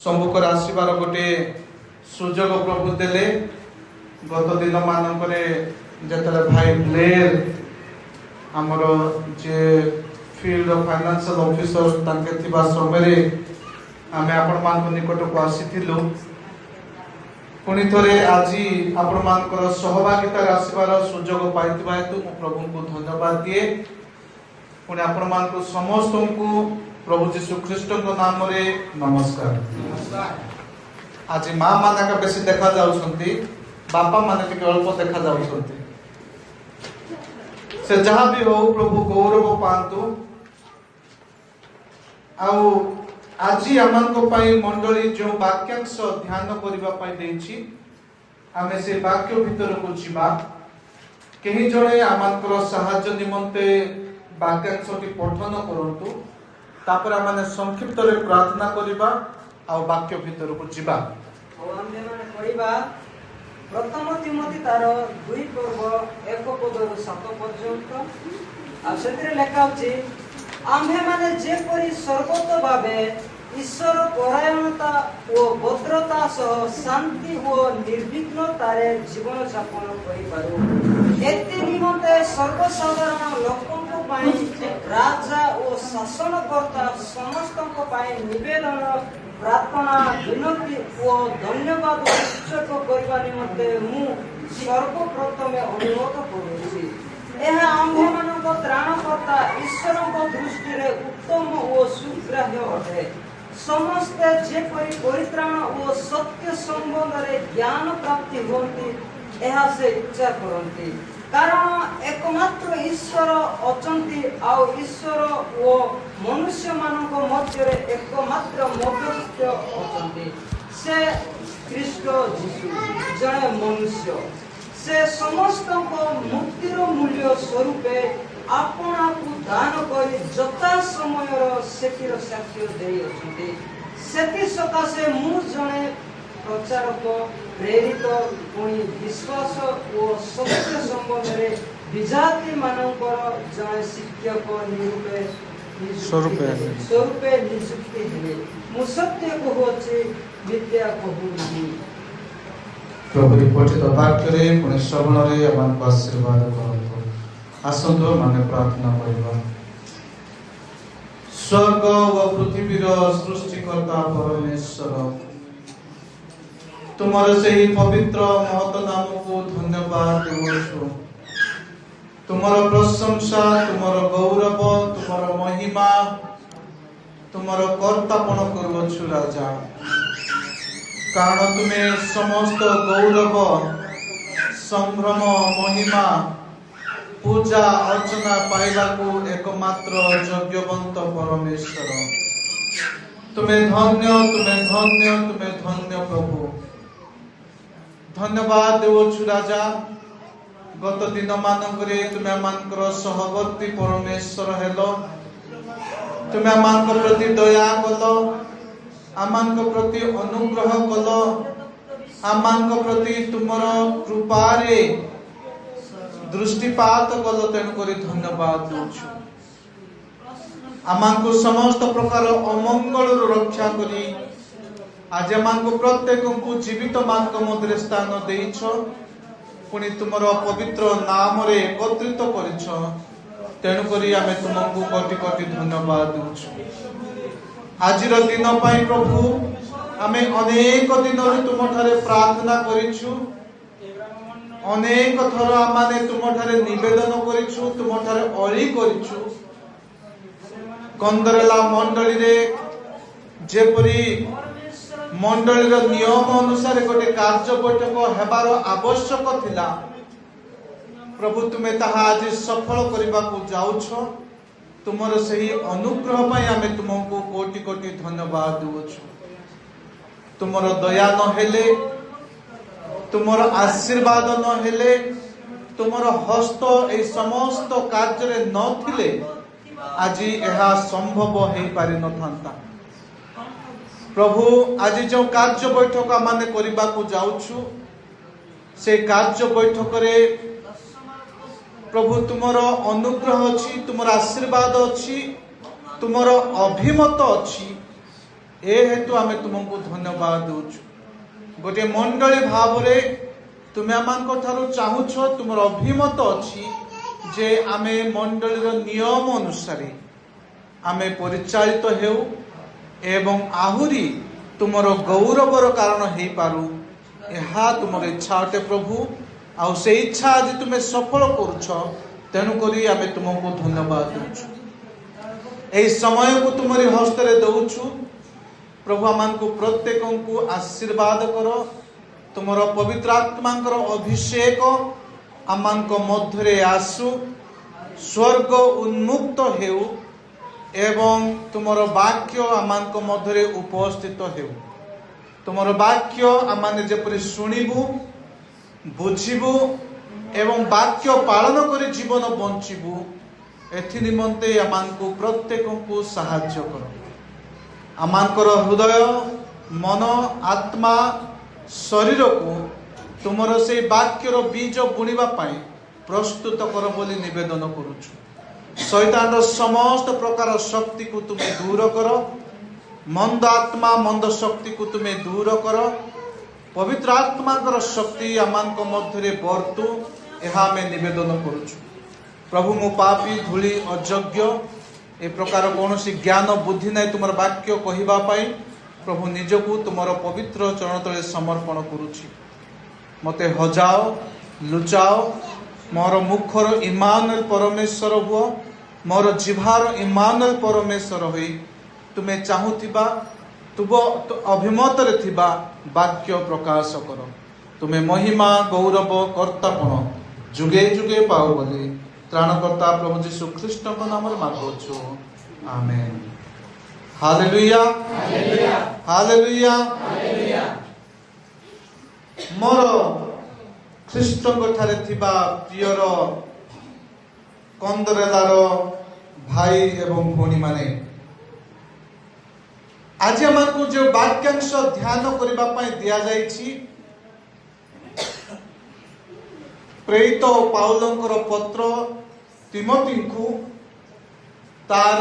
ସମ୍ମୁଖରେ ଆସିବାର ଗୋଟେ ସୁଯୋଗ ପ୍ରଭୁ ଦେଲେ। ଗତ ଦିନ ମାନଙ୍କରେ ଯେତେବେଳେ ଭାଇ ବ୍ଲେର ଆମର ଯେ ଫିଲ୍ଡ ଫାଇନାନ୍ସିଆଲ ଅଫିସର ତାଙ୍କେ ଥିବା ସମୟରେ ଆମେ ଆପଣମାନଙ୍କ ନିକଟକୁ ଆସିଥିଲୁ। ପୁଣି ଥରେ ଆଜି ଆପଣମାନଙ୍କର ସହଭାଗିତାରେ ଆସିବାର ସୁଯୋଗ ପାଇଥିବା ହେତୁ ମୁଁ ପ୍ରଭୁଙ୍କୁ ଧନ୍ୟବାଦ ଦିଏ। ପୁଣି ଆପଣମାନଙ୍କୁ ସମସ୍ତଙ୍କୁ ପ୍ରଭୁ ଯୀଶୁ ଖ୍ରୀଷ୍ଟଙ୍କ ନାମରେ ନମସ୍କାର। ଆଜି ମା ମାନେ ବେଶୀ ଦେଖା ଯାଉଛନ୍ତି, ବାପା ମାନେ ଟିକେ ଅଳ୍ପ ଦେଖା ଯାଉଛନ୍ତି। ସେ ଯାହା ବି ହଉ ପ୍ରଭୁ ଗୌରବ ପାଆନ୍ତୁ। ଆଉ ଆଜି ଆମଙ୍କ ପାଇଁ ମଣ୍ଡଳୀ ଯେଉଁ ବାକ୍ୟାଂଶ ଧ୍ୟାନ କରିବା ପାଇଁ ଦେଇଛି, ଆମେ ସେ ବାକ୍ୟ ଭିତରକୁ ଯିବା। କେହି ଜଣେ ଆମଙ୍କର ସାହାଯ୍ୟ ନିମନ୍ତେ ବାକ୍ୟାଂଶଟି ପଠନ କରନ୍ତୁ, ତାପରେ ଆମେ ସଂକ୍ଷିପ୍ତରେ ପ୍ରାର୍ଥନା କରିବା ଆଉ ବାକ୍ୟ ଭିତରକୁ ଯିବା। ପ୍ରଥମ ତିମୋଥୀ ତାର 2 ପର୍ବ 1 ପଦରୁ 7 ପର୍ଯ୍ୟନ୍ତ। ଆଉ ସେଥିରେ ଲେଖା ହେଉଛି, ଆମ୍ଭେମାନେ ଯେପରି ସର୍ବତ ଭାବେ ଈଶ୍ୱର ପରାୟଣତା ଓ ଭଦ୍ରତା ସହ ଶାନ୍ତି ଓ ନିର୍ବିଘ୍ନତାରେ ଜୀବନ ଯାପନ କରିପାରୁ, ଏଥି ନିମନ୍ତେ ସର୍ବସାଧାରଣ ଲୋକଙ୍କ ପାଇଁ ରାଜା ଓ ଶାସନକର୍ତ୍ତା ସମସ୍ତଙ୍କ ପାଇଁ ନିବେଦନ, ପ୍ରାର୍ଥନା, ବିନତି ଓ ଧନ୍ୟବାଦ ଉତ୍ସର୍ଗ କରିବା ନିମନ୍ତେ ମୁଁ ସର୍ବପ୍ରଥମେ ଅନୁରୋଧ କରୁଛି। ଏହା ଆମ୍ଭମାନଙ୍କ ତ୍ରାଣକର୍ତ୍ତା ଈଶ୍ୱରଙ୍କ ଦୃଷ୍ଟିରେ ଉତ୍ତମ ଓ ସୁଗ୍ରାହ୍ୟ ଅଟେ। ସମସ୍ତେ ଯେପରି ପରିତ୍ରାଣ ଓ ସତ୍ୟ ସମ୍ବନ୍ଧରେ ଜ୍ଞାନ ପ୍ରାପ୍ତି ହୁଅନ୍ତି, ଏହା ସେ ଇଚ୍ଛା କରନ୍ତି। କାରଣ ଏକମାତ୍ର ଈଶ୍ୱର ଅଛନ୍ତି, ଆଉ ଈଶ୍ୱର ଓ ମନୁଷ୍ୟମାନଙ୍କ ମଧ୍ୟରେ ଏକମାତ୍ର ମଧ୍ୟସ୍ଥ ଅଛନ୍ତି, ସେ ଖ୍ରୀଷ୍ଟ ଯୀଶୁ, ଜଣେ ମନୁଷ୍ୟ। ସେ ସମସ୍ତଙ୍କ ମୁକ୍ତିର ମୂଲ୍ୟ ସ୍ୱରୂପେ ଆପଣାକୁ ଦାନ କରି ଯଥା ସମୟର ସେଥିର ସାକ୍ଷ୍ୟ ଦେଇଅଛନ୍ତି। ସେଥିସକାଶେ ମୁଁ ଜଣେ ପ୍ରଚାରକ, ପ୍ରେରିତ, ପୁଣି ବିଶ୍ୱାସ ଓ ସତ୍ୟ ସମ୍ବନ୍ଧରେ ବିଜାତି ମାନଙ୍କର ଜଣେ ଶିକ୍ଷକ ସ୍ୱରୂପେ ନିଯୁକ୍ତି ହେଲେ। ମୁଁ ସତ୍ୟ କହୁଅଛି, ମିଥ୍ୟା କହୁନାହିଁ। ପ୍ରଭୁ ପଠିତ ବାକ୍ୟରେ ପୁଣି ଶ୍ରବଣରେ ଆମକୁ ଆଶୀର୍ବାଦ କରନ୍ତୁ। ଆସନ୍ତୁ ମାନେ ପ୍ରାର୍ଥନା କରିବା। ସ୍ୱର୍ଗ ଓ ପୃଥିବୀର ସୃଷ୍ଟିକର୍ତ୍ତା ପରମେଶ୍ୱର, ତୁମର ସେହି ପବିତ୍ର ମହତ ନାମକୁ ଧନ୍ୟବାଦ ଦେଉଛୁ। ତୁମର ପ୍ରଶଂସା, ତୁମର ଗୌରବ, ତୁମର ମହିମା, ତୁମର କର୍ତ୍ତାପଣ କରୁଅଛୁ ରାଜା। କାରଣ ତୁମେ ସମସ୍ତ ଗୌରବ, ସମ୍ଭ୍ରମ, ମହିମା, ପୂଜା ଅର୍ଚ୍ଚନା ପାଇବାକୁ એકમાત્ર ଯୋଗ୍ୟବନ୍ତ ପରମେଶ୍ୱର। ତୁମେ ଧନ୍ୟ, ତୁମେ ଧନ୍ୟ, ତୁମେ ଧନ୍ୟ ପ୍ରଭୁ। ଧନ୍ୟବାଦ ଦେଉଛୁ ରାଜା। ଗତ ଦିନ ମାନଙ୍କରେ ତୁମେ ଆମଙ୍କର ସହବର୍ତ୍ତୀ ପରମେଶ୍ୱର ହେଲ। ତୁମେ ଆମଙ୍କ ପ୍ରତି ଦୟା କଲ, ଆମଙ୍କ ପ୍ରତି ଅନୁଗ୍ରହ କଲ, ଆମଙ୍କ ପ୍ରତି ତୁମର କୃପାରେ ଦୃଷ୍ଟିପାତ କଲ। ତେଣୁକରି ଧନ୍ୟବାଦ ଦେଉଛୁ। ଆମକୁ ସମସ୍ତ ପ୍ରକାର ଅମଙ୍ଗଳରୁ ରକ୍ଷା କରି ଆଜି ଆମକୁ ପ୍ରତ୍ୟେକଙ୍କୁ ଜୀବିତ ମାନଙ୍କ ମଧ୍ୟରେ ସ୍ଥାନ ଦେଇଛ। ପୁଣି ତୁମର ପବିତ୍ର ନାମରେ ଏକତ୍ରିତ କରିଛ। ତେଣୁକରି ଆମେ ତୁମକୁ କୋଟି କୋଟି ଧନ୍ୟବାଦ ଦେଉଛୁ। ଆଜିର ଦିନ ପାଇଁ ପ୍ରଭୁ, ଆମେ ଅନେକ ଦିନରୁ ତୁମଠାରେ ପ୍ରାର୍ଥନା କରିଛୁ। ଅନେକ ଥର ଆମେ ତୁମଠାରେ ନିବେଦନ କରିଛୁ, ତୁମଠାରେ ଅଳି କରିଛୁ। କନ୍ଦରେଲା ମଣ୍ଡଳୀରେ ଯେପରି ମଣ୍ଡଳୀର ନିୟମ ଅନୁସାରେ ଗୋଟେ କାର୍ଯ୍ୟ ବୈଠକ ହେବାର ଆବଶ୍ୟକ ଥିଲା, ପ୍ରଭୁ ତୁମେ ତାହା ଆଜି ସଫଳ କରିବାକୁ ଯାଉଛ। ତୁମର ସେହି ଅନୁଗ୍ରହ ପାଇଁ ଆମେ ତୁମକୁ କୋଟି କୋଟି ଧନ୍ୟବାଦ ଦେଉଛୁ। ତୁମର ଦୟା ନହେଲେ, ତୁମର ଆଶୀର୍ବାଦ ନହେଲେ, ତୁମର ହସ୍ତ ଏହି ସମସ୍ତ କାର୍ଯ୍ୟରେ ନଥିଲେ ଆଜି ଏହା ସମ୍ଭବ ହେଇପାରିନଥାନ୍ତା। ପ୍ରଭୁ, ଆଜି ଯେଉଁ କାର୍ଯ୍ୟ ବୈଠକ ଆମେ କରିବାକୁ ଯାଉଛୁ, ସେ କାର୍ଯ୍ୟ ବୈଠକରେ ପ୍ରଭୁ ତୁମର ଅନୁଗ୍ରହ ଅଛି, ତୁମର ଆଶୀର୍ବାଦ ଅଛି, ତୁମର ଅଭିମତ ଅଛି। ए हेतु आमे तुमको धन्यवाद दउछु गोटे मंडली भावरे तुमे आमानको थारु चाहुछ तुमर अभिमत अछि जे आमे मंडलीर नियम अनुसार आमे परिचालित हेउ एवं आहुरी तुमर गौरवर कारण हेई पारु एहा तुमर इच्छा अटे प्रभु आउ से इच्छा आज तुमे सफल करूछ तेणु करी आमे तुमको धन्यवाद दउछु एई समय को तुमरी हस्तरे दउछु प्रभु आमानको प्रत्येकଙ୍କୁ आशीर्वाद करो तुमर पवित्र आत्मांकर अभिषेक आमानको मध्यरे आसु स्वर्ग उन्मुक्त हेउ एवं तुमर वाक्य आमानको मध्यरे उपस्थित हेउ तुमर वाक्य आमाने जेपरि सुनिबु बुझिबु एवं वाक्य पालन करी जीवन बंचिबु एथि निमंते आमानको प्रत्येकଙ୍କୁ साहाय्य करो आमानकर हृदय मन आत्मा शरीर को तुमर से वाक्यर बीज बुणिबा पाई प्रस्तुत कर बोली निवेदन करूछु शैतान समस्त प्रकार शक्ति को तुम्हें दूर कर मंद आत्मा मंद शक्ति को तुम्हें दूर कर पवित्र आत्मा शक्ति आमान मध्य बर्तु यह आमे निवेदन करूछु प्रभु मु पापी धूली अयोग्य ए प्रकार कौन ज्ञान बुद्धि ना तुम वाक्य कहवा प्रभु निजकू तुम पवित्र चरण तले समर्पण करुछि मते हजाओ लुचाओ मोर मुखर इमानुएल परमेश्वर हुओ मोर जिभार इमानुएल परमेश्वर होई तुमे चाहुथिबा तुब अभिमत रे थिबा वाक्य प्रकाश कर तुमे महिमा गौरव कर्तापण जुगे जुगे पाओ बोली त्राणकर्ता प्रभु जीशु ख्रीष्ट नाम मागुछु आमेन हालेलुया हालेलुया मोर ख्रीष्ट ठारे थिबा प्रियर कंदरेलार भाई एवं भौणी माने आज हमको जो वाक्यांश ध्यान करबा पई दिया जायछि प्रेरित पाउलंकर पत्र तिमोथी को तार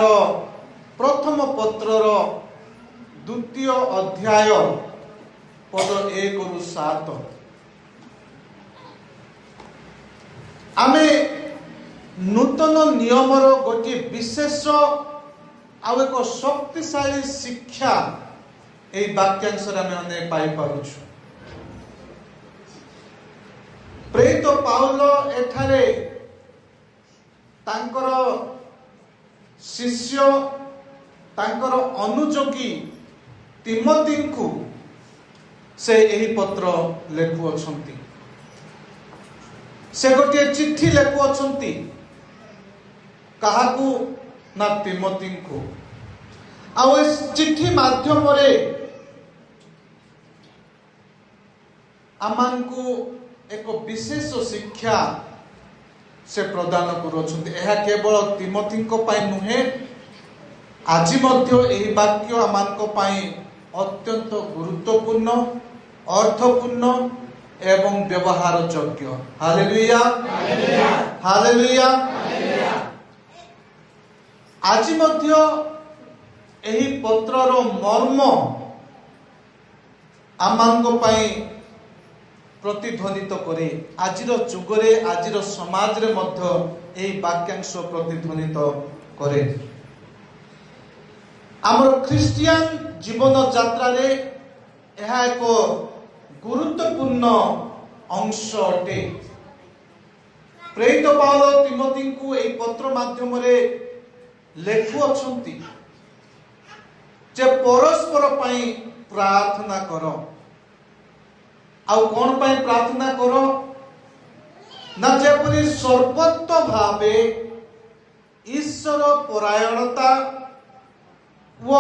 प्रथम पत्रर द्वितीय अध्याय पद 1 रु 7 आमे नूतन नियमर गोटे विशेष आउ एक शक्तिशाली शिक्षा ए वाक्यांश आमे पाई पारुछु प्रेरित पाउल एठारे तांकर शिष्य तांकर अनुयोगी तिमोथी को से यही पत्र लेखु अछंती से गोटे चिट्ठी लेखु अछंती काहाकू ना तिमोथी को आ इस चिट्ठी माध्यम रे आमान को एक विशेष शिक्षा से प्रदान करुछंती एहा केवल तिमोथी को पाई नुहे आज मध्य एही वाक्य आमानक पाई अत्यंत गुरुत्वपूर्ण अर्थपूर्ण एवं व्यवहार योग्य हालेलुया हालेलुया आज मध्य एही पत्रर मर्म आमानक पाई प्रतिध्वनित करे आजिर जुगरे आजिर समाज रे मध्य एही वाक्यांश प्रतिध्वनित करे आमर ख्रिस्टियन जीवन यात्रा रे यह एक गुरुत्वपूर्ण अंश अटे प्रेरित पाउल तिमोथी को एही पत्र माध्यम रे लेखु अछंती जे परस्पर पई प्रार्थना करो आउ कौन पाई प्रार्थना करो ना जेपरि सर्वत्र भावे ईश्वर परायणता व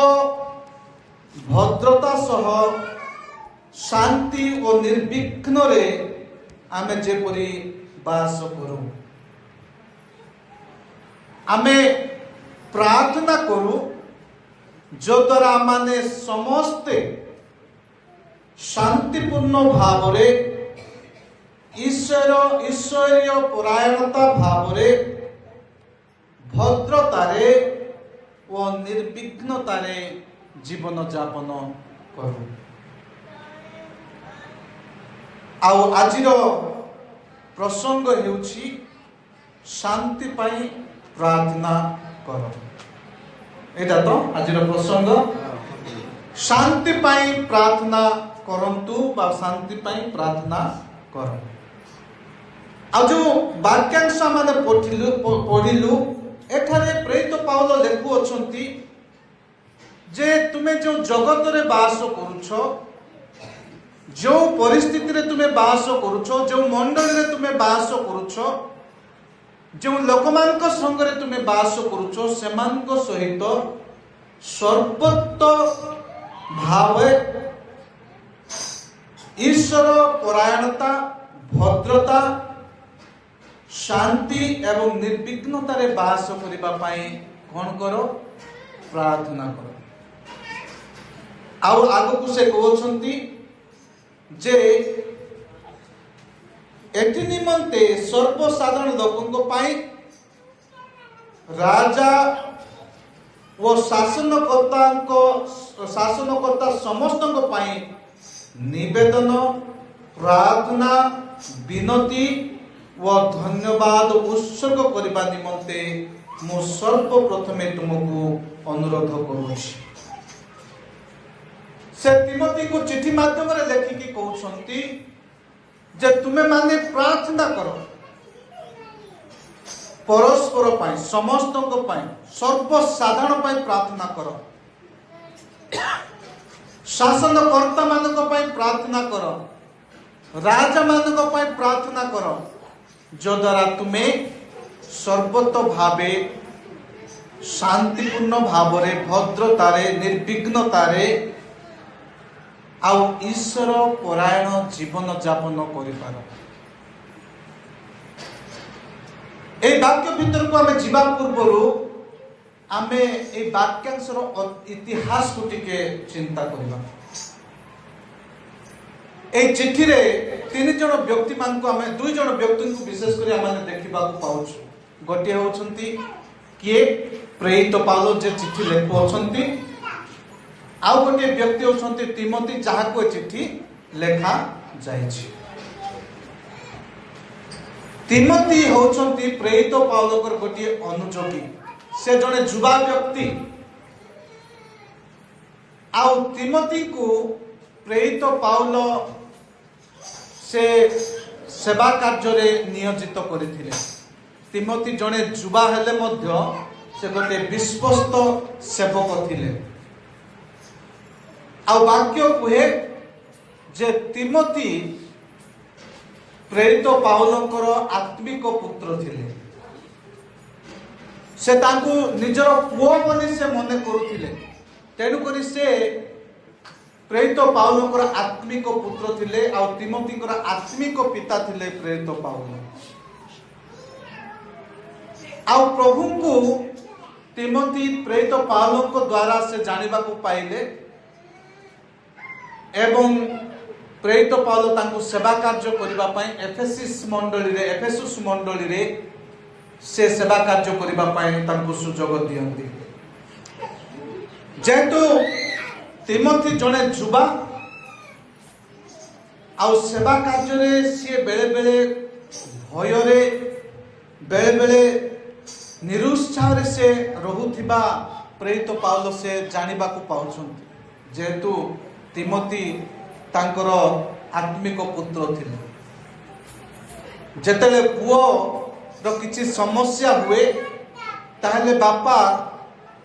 भद्रता सह शांति और निर्विघ्न रे आमे जेपरि वास करू आमे प्रार्थना करू जो द्वारा माने समस्ते शांतिपूर्ण भाव रे ईश्वरीय परायणता भाव रे भद्रता रे व निर्विघ्नता रे जीवन यापन करू। आउ आजिर प्रसंग हेउछि शांति पाई प्रार्थना कर। एटा तो आजिर प्रसंग शांति पाई प्रार्थना करंतु बा शांति पाई प्रार्थना कर। आ जो वाक्यांश माने पढ़िलु एठारे प्रेरित पाउल लेखु अछंती जे तुमे जो जगत रे बास करूछ, जो परिस्थिति रे तुमे बास करूछ, जो मंडल रे तुमे बास करूछ, जो लोकमानक संग रे तुमे बास करूछ, सेमानक सहित सर्वत भावे ईश्वर परायणता, भद्रता, शांति एवं निर्विघ्नता रे बास करिबा पाई कोन करो? प्रार्थना करो। आउ आगु से कहउछंती जे एथि निमंते सर्वसाधारण लोकंक पाई, राजा व शासनकर्ता समस्तंक पाई निवेदन, प्रार्थना, विनती व धन्यवाद उत्सर्ग करबा निमंते मु सर्वप्रथमे तुमको अनुरोध करूछि। से तिमोथी को चिठी माध्यम रे लेखिकी कहउछंती जे तुमे माने प्रार्थना करो परस्पर पाई, समस्तंक पाई, सर्वसाधारण पाई प्रार्थना करो, शासनकर्ता मानक पाई प्रार्थना करो, राजा मानक पाई प्रार्थना करो, जो द्वारा तुमे सर्वत भावे शांतिपूर्ण भावरे, भद्रतारे, निर्विघ्नतारे आउ ईश्वर परायण जीवन यापन करिपार। ए वाक्य भीतर को आमे जीवा पूर्वरु आमे ए वाक्यांशर इतिहास को टिके चिंता करिबा। ए चिठी रे तीन जन व्यक्ति मान को आमे दुई जन व्यक्ति को विशेष करी आमे देखिबा को पाउछु। गोटे होछंती किए प्रेरित पाउल जे चिठी लेखु अछंती, आउ गोटे व्यक्ति होछंती तिमोथी जहा को चिठी लेखा जायछि। तिमोथी होछंती प्रेरित पाउलकर गोटे अनुजोगी, से जने जुवा व्यक्ति। आउ तिमोथी को प्रेरित पाउल से सेवा कार्य रे नियोजित करथिले। तिमोथी जने जुवा हेले मध्य से गोटे विश्वस्त सेवक थिले। आ वाक्य कहे जे तिमोथी प्रेरित पाउलंकर आत्मिक पुत्र थिले। से तांको निजर पुओ बनी से मने करुथिले। तेणु करी से प्रेरित पाउलंकर आत्मिक पुत्र थिले। आ तिमोथीकर आत्मिक पिता थिले प्रेरित पाउल। आ प्रभु को तिमोथी प्रेरित पाउलंक द्वारा से जानिबा को पाइले एवं प्रेरित पाउल तांको सेवा कार्य करिबा पई एफेसुस मंडली रे से सेवा कार्य करिबा पई तांको सुजोग दियंती। जेतु तिमोथी जने जुबा आ सेवा कार्य रे से बेले बेले भय रे बेले बेले निरुत्साह रे से रहुथिबा प्रेरित पाउल से जानिबा को पाउछंती। जेतु तिमोथी तांकर आत्मिक पुत्र थिले। जेतेले पुओ रो किछि समस्या हुए ताहले बापा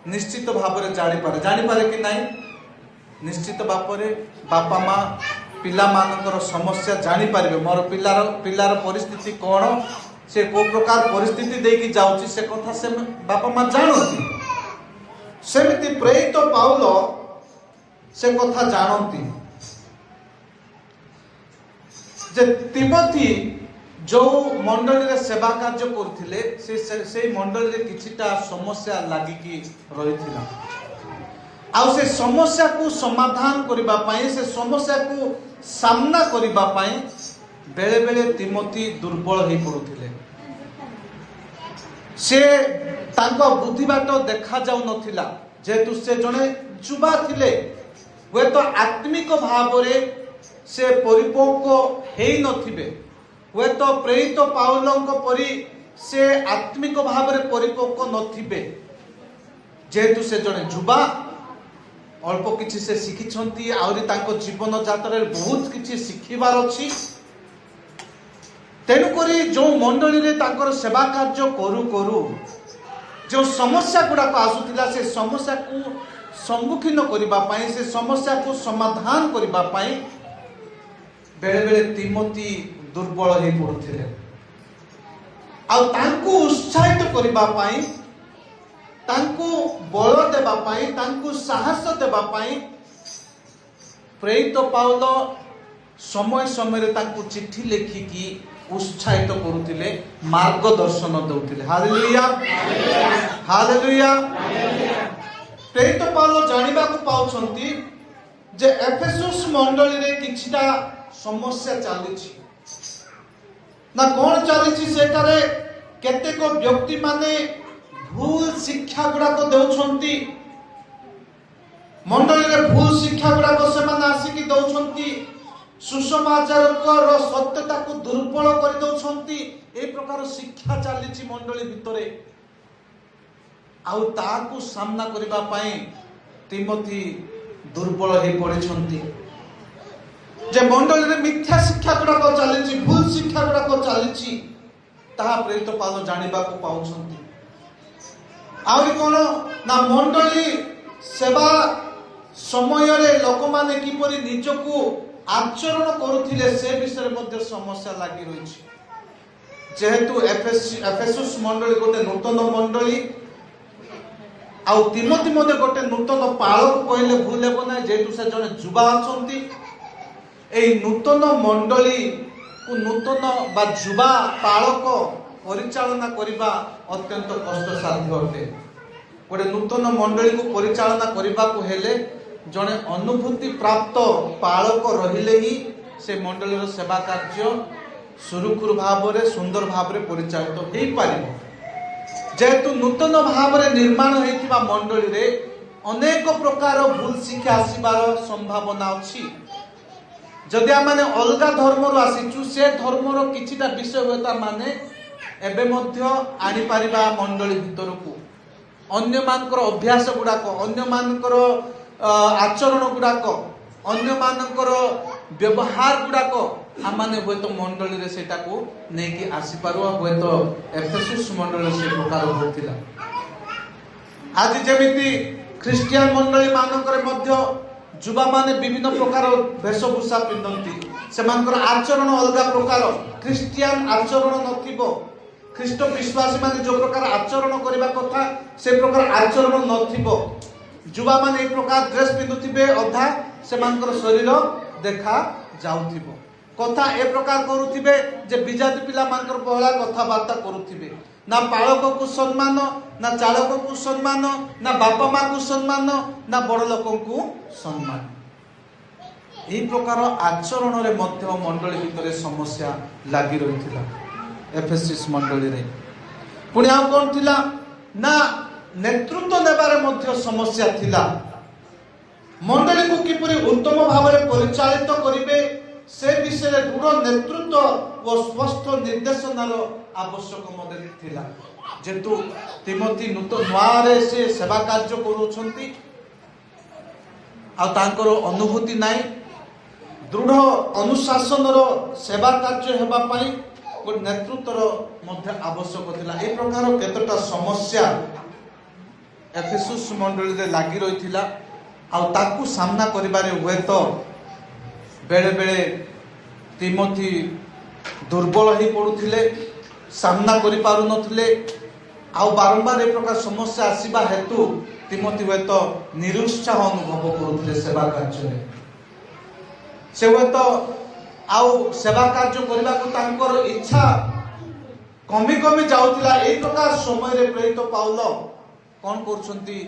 निश्चित भाव रे जानि पारे कि नहीं? निश्चित भावरे बापा माँ पिला मानकर समस्या जानि पारिबे। मोर पिलार परिस्थिति कोन, से को प्रकार परिस्थिति देकी जाउची से कथा से बापा माँ जानती। सेमिति प्रेरित पाउल से कथा जानती जे तिमोथी जो मंडली रे सेवा कार्य करथिले से मंडली रे किछिटा समस्या लागि की रहिथिला। आ से समस्या को समाधान करिबा पई, से समस्या को सामना करिबा पई बेले बेले तिमोथी दुर्बल होई पड़ुथिले। से तांको बुद्धि बाट देखा जाउ नथिला, जेतु से जने ଯୁବା ଥିଲେ, ହୁଏତ ଆତ୍ମିକ ଭାବରେ ସେ ପରିପକ୍ୱ ହେଇ ନଥିବେ, ହୁଏତ ପ୍ରେରିତ ପାଉଲଙ୍କ ପରି ସେ ଆତ୍ମିକ ଭାବରେ ପରିପକ୍ୱ ନଥିବେ। ଯେହେତୁ ସେ ଜଣେ ଯୁବା, ଅଳ୍ପ କିଛି ସେ ଶିଖିଛନ୍ତି, ଆହୁରି ତାଙ୍କ ଜୀବନ ଯାତ୍ରାରେ ବହୁତ କିଛି ଶିଖିବାର ଅଛି। ତେଣୁକରି ଯେଉଁ ମଣ୍ଡଳୀରେ ତାଙ୍କର ସେବା କାର୍ଯ୍ୟ କରୁ କରୁ ଯେଉଁ ସମସ୍ୟା ଗୁଡ଼ାକ ଆସୁଥିଲା, ସେ ସମସ୍ୟାକୁ ସମ୍ମୁଖୀନ କରିବା ପାଇଁ, ସେ ସମସ୍ୟାକୁ ସମାଧାନ କରିବା ପାଇଁ ବେଳେବେଳେ ତିମୋଥି ଦୁର୍ବଳ ହେଇ ପଡୁଥିଲେ। ଆଉ ତାଙ୍କୁ ଉତ୍ସାହିତ କରିବା ପାଇଁ, ତାଙ୍କୁ ବଳ ଦେବା ପାଇଁ, ତାଙ୍କୁ ସାହସ ଦେବା ପାଇଁ ପ୍ରେରିତ ପାଉଲ ସମୟ ସମୟରେ ତାଙ୍କୁ ଚିଠି ଲେଖିକି ଉତ୍ସାହିତ କରୁଥିଲେ, ମାର୍ଗଦର୍ଶନ ଦେଉଥିଲେ। Hallelujah, hallelujah. ପ୍ରେରିତ ପାଉଲ ଜାଣିବାକୁ ପାଉଛନ୍ତି ଯେ ଏଫେସୁସ ମଣ୍ଡଳୀରେ କିଛିଟା ସମସ୍ୟା ଚାଲିଛି। ନା କଣ ଚାଲିଛି? ସେଠାରେ କେତେକ ବ୍ୟକ୍ତି ମାନେ ଭୁଲ ଶିକ୍ଷା ଗୁଡାକ ଦେଉଛନ୍ତି। ମଣ୍ଡଳୀରେ ଭୁଲ ଶିକ୍ଷା ଗୁଡାକ ସେମାନେ ଆସିକି ଦଉଛନ୍ତି, ସୁସମାଚାରର ସତ୍ୟତାକୁ ଦୁର୍ବଳ କରିଦଉଛନ୍ତି। এই ପ୍ରକାର ଶିକ୍ଷା ଚାଲିଛି ମଣ୍ଡଳୀ ଭିତରେ। ଆଉ ତାହାକୁ ସାମ୍ନା କରିବା ପାଇଁ ତିମୋଥି ଦୁର୍ବଳ ହେଇ ପଡ଼ିଛନ୍ତି। ଯେ ମଣ୍ଡଳୀରେ ମିଥ୍ୟା ଶିକ୍ଷା ଗୁଡାକ ଚାଲିଛି, ଭୁଲ ଶିକ୍ଷା ଗୁଡାକ ଚାଲିଛି, ତାହା ପ୍ରେରିତ ପାଉଲ ଜାଣିବାକୁ ପାଉଛନ୍ତି। ଆହୁରି କଣ ନା, ମଣ୍ଡଳୀ ସେବା ସମୟରେ ଲୋକମାନେ କିପରି ନିଜକୁ ଆଚରଣ କରୁଥିଲେ ସେ ବିଷୟରେ ମଧ୍ୟ ସମସ୍ୟା ଲାଗି ରହିଛି। ଯେହେତୁ ଏଫେସୁସ ମଣ୍ଡଳୀ ଗୋଟେ ନୂତନ ମଣ୍ଡଳୀ, ଆଉ ତିମୋଥି ମଧ୍ୟ ଗୋଟେ ନୂତନ ପାଳକ କହିଲେ ଭୁଲ ହେବ ନାହିଁ, ଯେହେତୁ ସେ ଜଣେ ଯୁବା ଅଛନ୍ତି। এই নূতন মণ্ডলীକୁ নূতନ বা ଯୁବା ପାଳକ ପରିଚାଳନା କରିବା ଅତ୍ୟନ୍ତ କଷ୍ଟସାଧ୍ୟ ଅଟେ। ଗୋଟେ ନୂତନ ମଣ୍ଡଳୀକୁ ପରିଚାଳନା କରିବାକୁ ହେଲେ ଜଣେ ଅନୁଭୂତି ପ୍ରାପ୍ତ ପାଳକ ରହିଲେ ହିଁ ସେ ମଣ୍ଡଳୀର ସେବା କାର୍ଯ୍ୟ ସୁରୁଖୁରୁ ଭାବରେ, ସୁନ୍ଦର ଭାବରେ ପରିଚାଳିତ ହୋଇପାରିବ। ଯେହେତୁ ନୂତନ ଭାବରେ ନିର୍ମାଣ ହୋଇଥିବା ମଣ୍ଡଳୀରେ ଅନେକ ପ୍ରକାର ଭୁଲ ଶିକ୍ଷା ଆସିବାର ସମ୍ଭାବନା ଅଛି। ଯଦି ଆମେ ଅଲଗା ଧର୍ମରୁ ଆସିଛୁ, ସେ ଧର୍ମର କିଛିଟା ବିଷୟ ହୁଏତ ଆମେ ଏବେ ମଧ୍ୟ ଆଣିପାରିବା ମଣ୍ଡଳୀ ଭିତରକୁ। ଅନ୍ୟମାନଙ୍କର ଅଭ୍ୟାସ ଗୁଡାକ, ଅନ୍ୟମାନଙ୍କର ଆଚରଣ ଗୁଡାକ, ଅନ୍ୟମାନଙ୍କର ବ୍ୟବହାର ଗୁଡାକ ଆମେ ହୁଏତ ମଣ୍ଡଳୀରେ ସେଟାକୁ ନେଇକି ଆସିପାରୁ। ହୁଏତ ଏଫେସୁସ ମଣ୍ଡଳୀ ସେ ପ୍ରକାର ହୋଇଥିଲା। ଆଜି ଯେମିତି ଖ୍ରୀଷ୍ଟିଆନ ମଣ୍ଡଳୀ ମାନଙ୍କରେ ମଧ୍ୟ ଯୁବାମାନେ ବିଭିନ୍ନ ପ୍ରକାର ବେଶଭୂଷା ପିନ୍ଧନ୍ତି, ସେମାନଙ୍କର ଆଚରଣ ଅଲଗା ପ୍ରକାର, ଖ୍ରୀଷ୍ଟିଆନ ଆଚରଣ ନଥିବ। ଖ୍ରୀଷ୍ଟ ବିଶ୍ୱାସୀ ମାନେ ଯୋଉ ପ୍ରକାର ଆଚରଣ କରିବା କଥା ସେ ପ୍ରକାର ଆଚରଣ ନଥିବ। ଯୁବାମାନେ এই ପ୍ରକାର ଡ୍ରେସ ପିନ୍ଧୁଥିବେ, ଅଧା ସେମାନଙ୍କର ଶରୀର ଦେଖା ଯାଉଥିବ, କଥା ଏ ପ୍ରକାର କରୁଥିବେ ଯେ ବିଜାତି ପିଲାମାନଙ୍କର ଭଳିଆ କଥାବାର୍ତ୍ତା କରୁଥିବେ। ନା ପାଳକକୁ ସମ୍ମାନ, ନା ଚାଳକକୁ ସମ୍ମାନ, ନା ବାପା ମାକୁ ସମ୍ମାନ, ନା ବଡ଼ ଲୋକଙ୍କୁ ସମ୍ମାନ। এই ପ୍ରକାର ଆଚରଣରେ ମଧ୍ୟ ମଣ୍ଡଳୀ ଭିତରେ ସମସ୍ୟା ଲାଗି ରହିଥିଲା ଏଫେସୁସ ମଣ୍ଡଳୀରେ। ପୁଣି ଆଉ କଣ ଥିଲା ନା, ନେତୃତ୍ୱ ନେବାରେ ମଧ୍ୟ ସମସ୍ୟା ଥିଲା। ମଣ୍ଡଳୀକୁ କିପରି ଉତ୍ତମ ଭାବରେ ପରିଚାଳିତ କରିବେ ସେ ବିଷୟରେ ଦୃଢ଼ ନେତୃତ୍ୱ ଓ ସ୍ପଷ୍ଟ ନିର୍ଦ୍ଦେଶନାର ଆବଶ୍ୟକ ମଧ୍ୟ ଥିଲା। ଯେହେତୁ ତିମୋଥି ନୂଆରେ ସେ ସେବା କାର୍ଯ୍ୟ କରୁଛନ୍ତି, ଆଉ ତାଙ୍କର ଅନୁଭୂତି ନାହିଁ, ଦୃଢ଼ ଅନୁଶାସନର ସେବା କାର୍ଯ୍ୟ ହେବା ପାଇଁ ଗୋଟେ ନେତୃତ୍ୱର ମଧ୍ୟ ଆବଶ୍ୟକ ଥିଲା। এই ପ୍ରକାର କେତେଟା ସମସ୍ୟା ଏଫେସୁସ ମଣ୍ଡଳୀରେ ଲାଗି ରହିଥିଲା। ଆଉ ତାକୁ ସାମ୍ନା କରିବାରେ ହୁଏତ ବେଳେ ବେଳେ ତିମୋଥି ଦୁର୍ବଳ ହେଇ ପଡୁଥିଲେ, ସାମ୍ନା କରିପାରୁନଥିଲେ। ଆଉ ବାରମ୍ବାର ଏ ପ୍ରକାର ସମସ୍ୟା ଆସିବା ହେତୁ ତିମୋଥି ହୁଏତ ନିରୁତ୍ସାହ ଅନୁଭବ କରୁଥିଲେ ସେବା କାର୍ଯ୍ୟରେ। ସେ ହୁଏତ ଆଉ ସେବା କାର୍ଯ୍ୟ କରିବାକୁ ତାଙ୍କର ଇଚ୍ଛା କମି କମି ଯାଉଥିଲା। এই ପ୍ରକାର ସମୟରେ ପ୍ରେରିତ ପାଉଲ କଣ କରୁଛନ୍ତି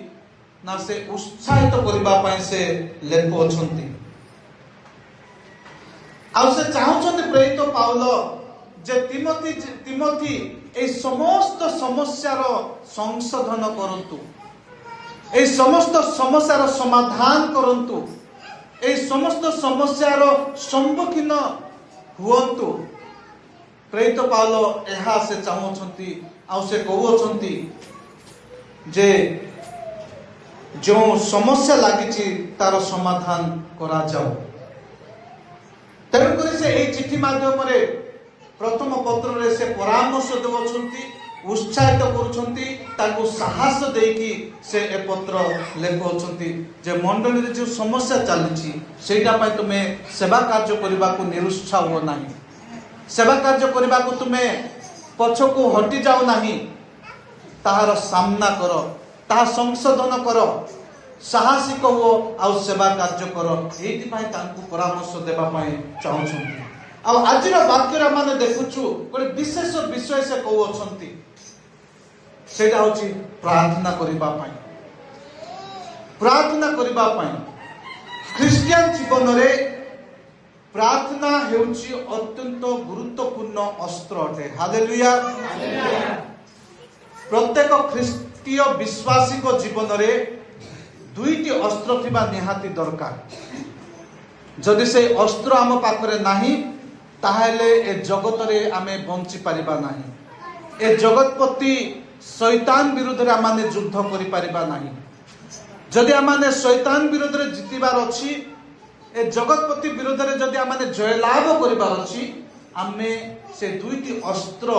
ନା, ସେ ଉତ୍ସାହିତ କରିବା ପାଇଁ ସେ ଲେଖୁଅଛନ୍ତି। ଆଉ ସେ ଚାହୁଁଛନ୍ତି ପ୍ରେରିତ ପାଉଲ ଯେ ତିମୋଥି এই সমস্ত সমস্যার সংশোধন করন্তু। এই সমস্ত সমস্যার সমাধান করন্তু, এই সমস্ত সমস্যার সম্মুখীন হুଅନ୍ତୁ। ପ୍ରେରିତ ପାଉଲ ଏହା ସେ ଚାହୁଁଛନ୍ତି, ଆଉ ସେ କହୁଅଛନ୍ତି ଯେ ଯେଉଁ ସମସ୍ୟା ଲାଗିଛି ତାର ସମାଧାନ କରାଯାଉ। ତେଣୁକରି ସେ ଏହି ଚିଠି ମାଧ୍ୟମରେ ପ୍ରଥମ ପତ୍ରରେ ସେ ପରାମର୍ଶ ଦେଉଛନ୍ତି, ଉତ୍ସାହିତ କରୁଛନ୍ତି, ତାଙ୍କୁ ସାହସ ଦେଇକି ସେ ଏ ପତ୍ର ଲେଖୁଅଛନ୍ତି ଯେ ମଣ୍ଡଳୀରେ ଯେଉଁ ସମସ୍ୟା ଚାଲିଛି ସେଇଟା ପାଇଁ ତୁମେ ସେବା କାର୍ଯ୍ୟ କରିବାକୁ ନିରୁତ୍ସାହ ହୁଅ ନାହିଁ, ସେବା କାର୍ଯ୍ୟ କରିବାକୁ ତୁମେ ପଛକୁ ହଟି ଯାଉ ନାହିଁ, ତାହାର ସାମ୍ନା କର, ତାହା ସଂଶୋଧନ କର, ସାହସିକ ହୁଅ ଆଉ ସେବା କାର୍ଯ୍ୟ କର। ଏଇଥିପାଇଁ ତାଙ୍କୁ ପରାମର୍ଶ ଦେବା ପାଇଁ ଚାହୁଁଛନ୍ତି। ଆଉ ଆଜିର ବାକ୍ୟରେ ଆମେ ଦେଖୁଛୁ ଗୋଟେ ବିଶେଷ ବିଷୟ ସେ କହୁଅଛନ୍ତି, ସେଇଟା ହଉଛି ପ୍ରାର୍ଥନା କରିବା ପାଇଁ। ପ୍ରାର୍ଥନା କରିବା ପାଇଁ ଖ୍ରୀଷ୍ଟିଆନ ଜୀବନରେ ପ୍ରାର୍ଥନା ହେଉଛି ଅତ୍ୟନ୍ତ ଗୁରୁତ୍ୱପୂର୍ଣ୍ଣ ଅସ୍ତ୍ର ଅଟେ। ହାଲେଲୁୟା। ପ୍ରତ୍ୟେକ ଖ୍ରୀଷ୍ଟୀୟ ବିଶ୍ୱାସୀଙ୍କ ଜୀବନରେ ଦୁଇଟି ଅସ୍ତ୍ର ଥିବା ନିହାତି ଦରକାର। ଯଦି ସେଇ ଅସ୍ତ୍ର ଆମ ପାଖରେ ନାହିଁ ତାହେଲେ ଏ ଜଗତରେ ଆମେ ବଞ୍ଚି ପାରିବା ନାହିଁ। ଏ ଜଗତପତି ଶୈତାନ ବିରୁଦ୍ଧରେ ଆମେ ଯୁଦ୍ଧ କରିପାରିବା ନାହିଁ। ଯଦି ଆମେ ଶୈତାନ ବିରୁଦ୍ଧରେ ଜିତିବାର ଅଛି, ଏ ଜଗତପତି ବିରୁଦ୍ଧରେ ଯଦି ଆମେ ଜୟଲାଭ କରିବାର ଅଛି, ଆମେ ସେ ଦୁଇଟି ଅସ୍ତ୍ର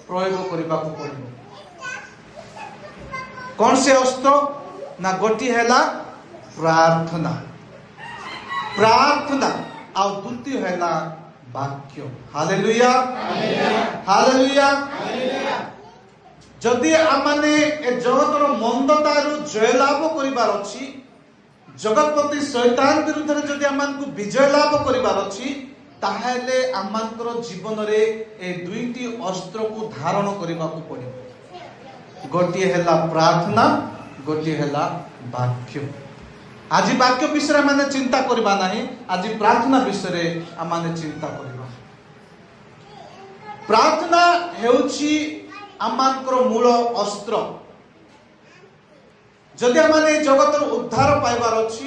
ପ୍ରୟୋଗ କରିବାକୁ ପଡ଼ିବ। କ'ଣ ସେ ଅସ୍ତ୍ର? ନା ଗୋଟିଏ ହେଲା ପ୍ରାର୍ଥନା, ପ୍ରାର୍ଥନା, ଆଉ ଦ୍ୱିତୀୟ ହେଲା ବାକ୍ୟ। Hallelujah, hallelujah. ଯଦି ଆମେ ଏ ଜଗତର ମନ୍ଦତାରୁ ଜୟଲାଭ କରିବାର ଅଛି, ଜଗତପତି ଶୈତାନ ବିରୁଦ୍ଧରେ ଯଦି ଆମକୁ ବିଜୟ ଲାଭ କରିବାର ଅଛି, ତାହେଲେ ଆମଙ୍କର ଜୀବନରେ ଏ ଦୁଇଟି ଅସ୍ତ୍ରକୁ ଧାରଣ କରିବାକୁ ପଡ଼ିବ। ଗୋଟିଏ ହେଲା ପ୍ରାର୍ଥନା, ଗୋଟିଏ ହେଲା ବାକ୍ୟ। ଆଜି ବାକ୍ୟ ବିଷୟରେ ଆମେ ଚିନ୍ତା କରିବା ନାହିଁ, ଆଜି ପ୍ରାର୍ଥନା ବିଷୟରେ ଆମେ ଚିନ୍ତା କରିବା। ପ୍ରାର୍ଥନା ହେଉଛି ଆମଙ୍କର ମୂଳ ଅସ୍ତ୍ର। ଯଦି ଆମେ ଏ ଜଗତର ଉଦ୍ଧାର ପାଇବାର ଅଛି,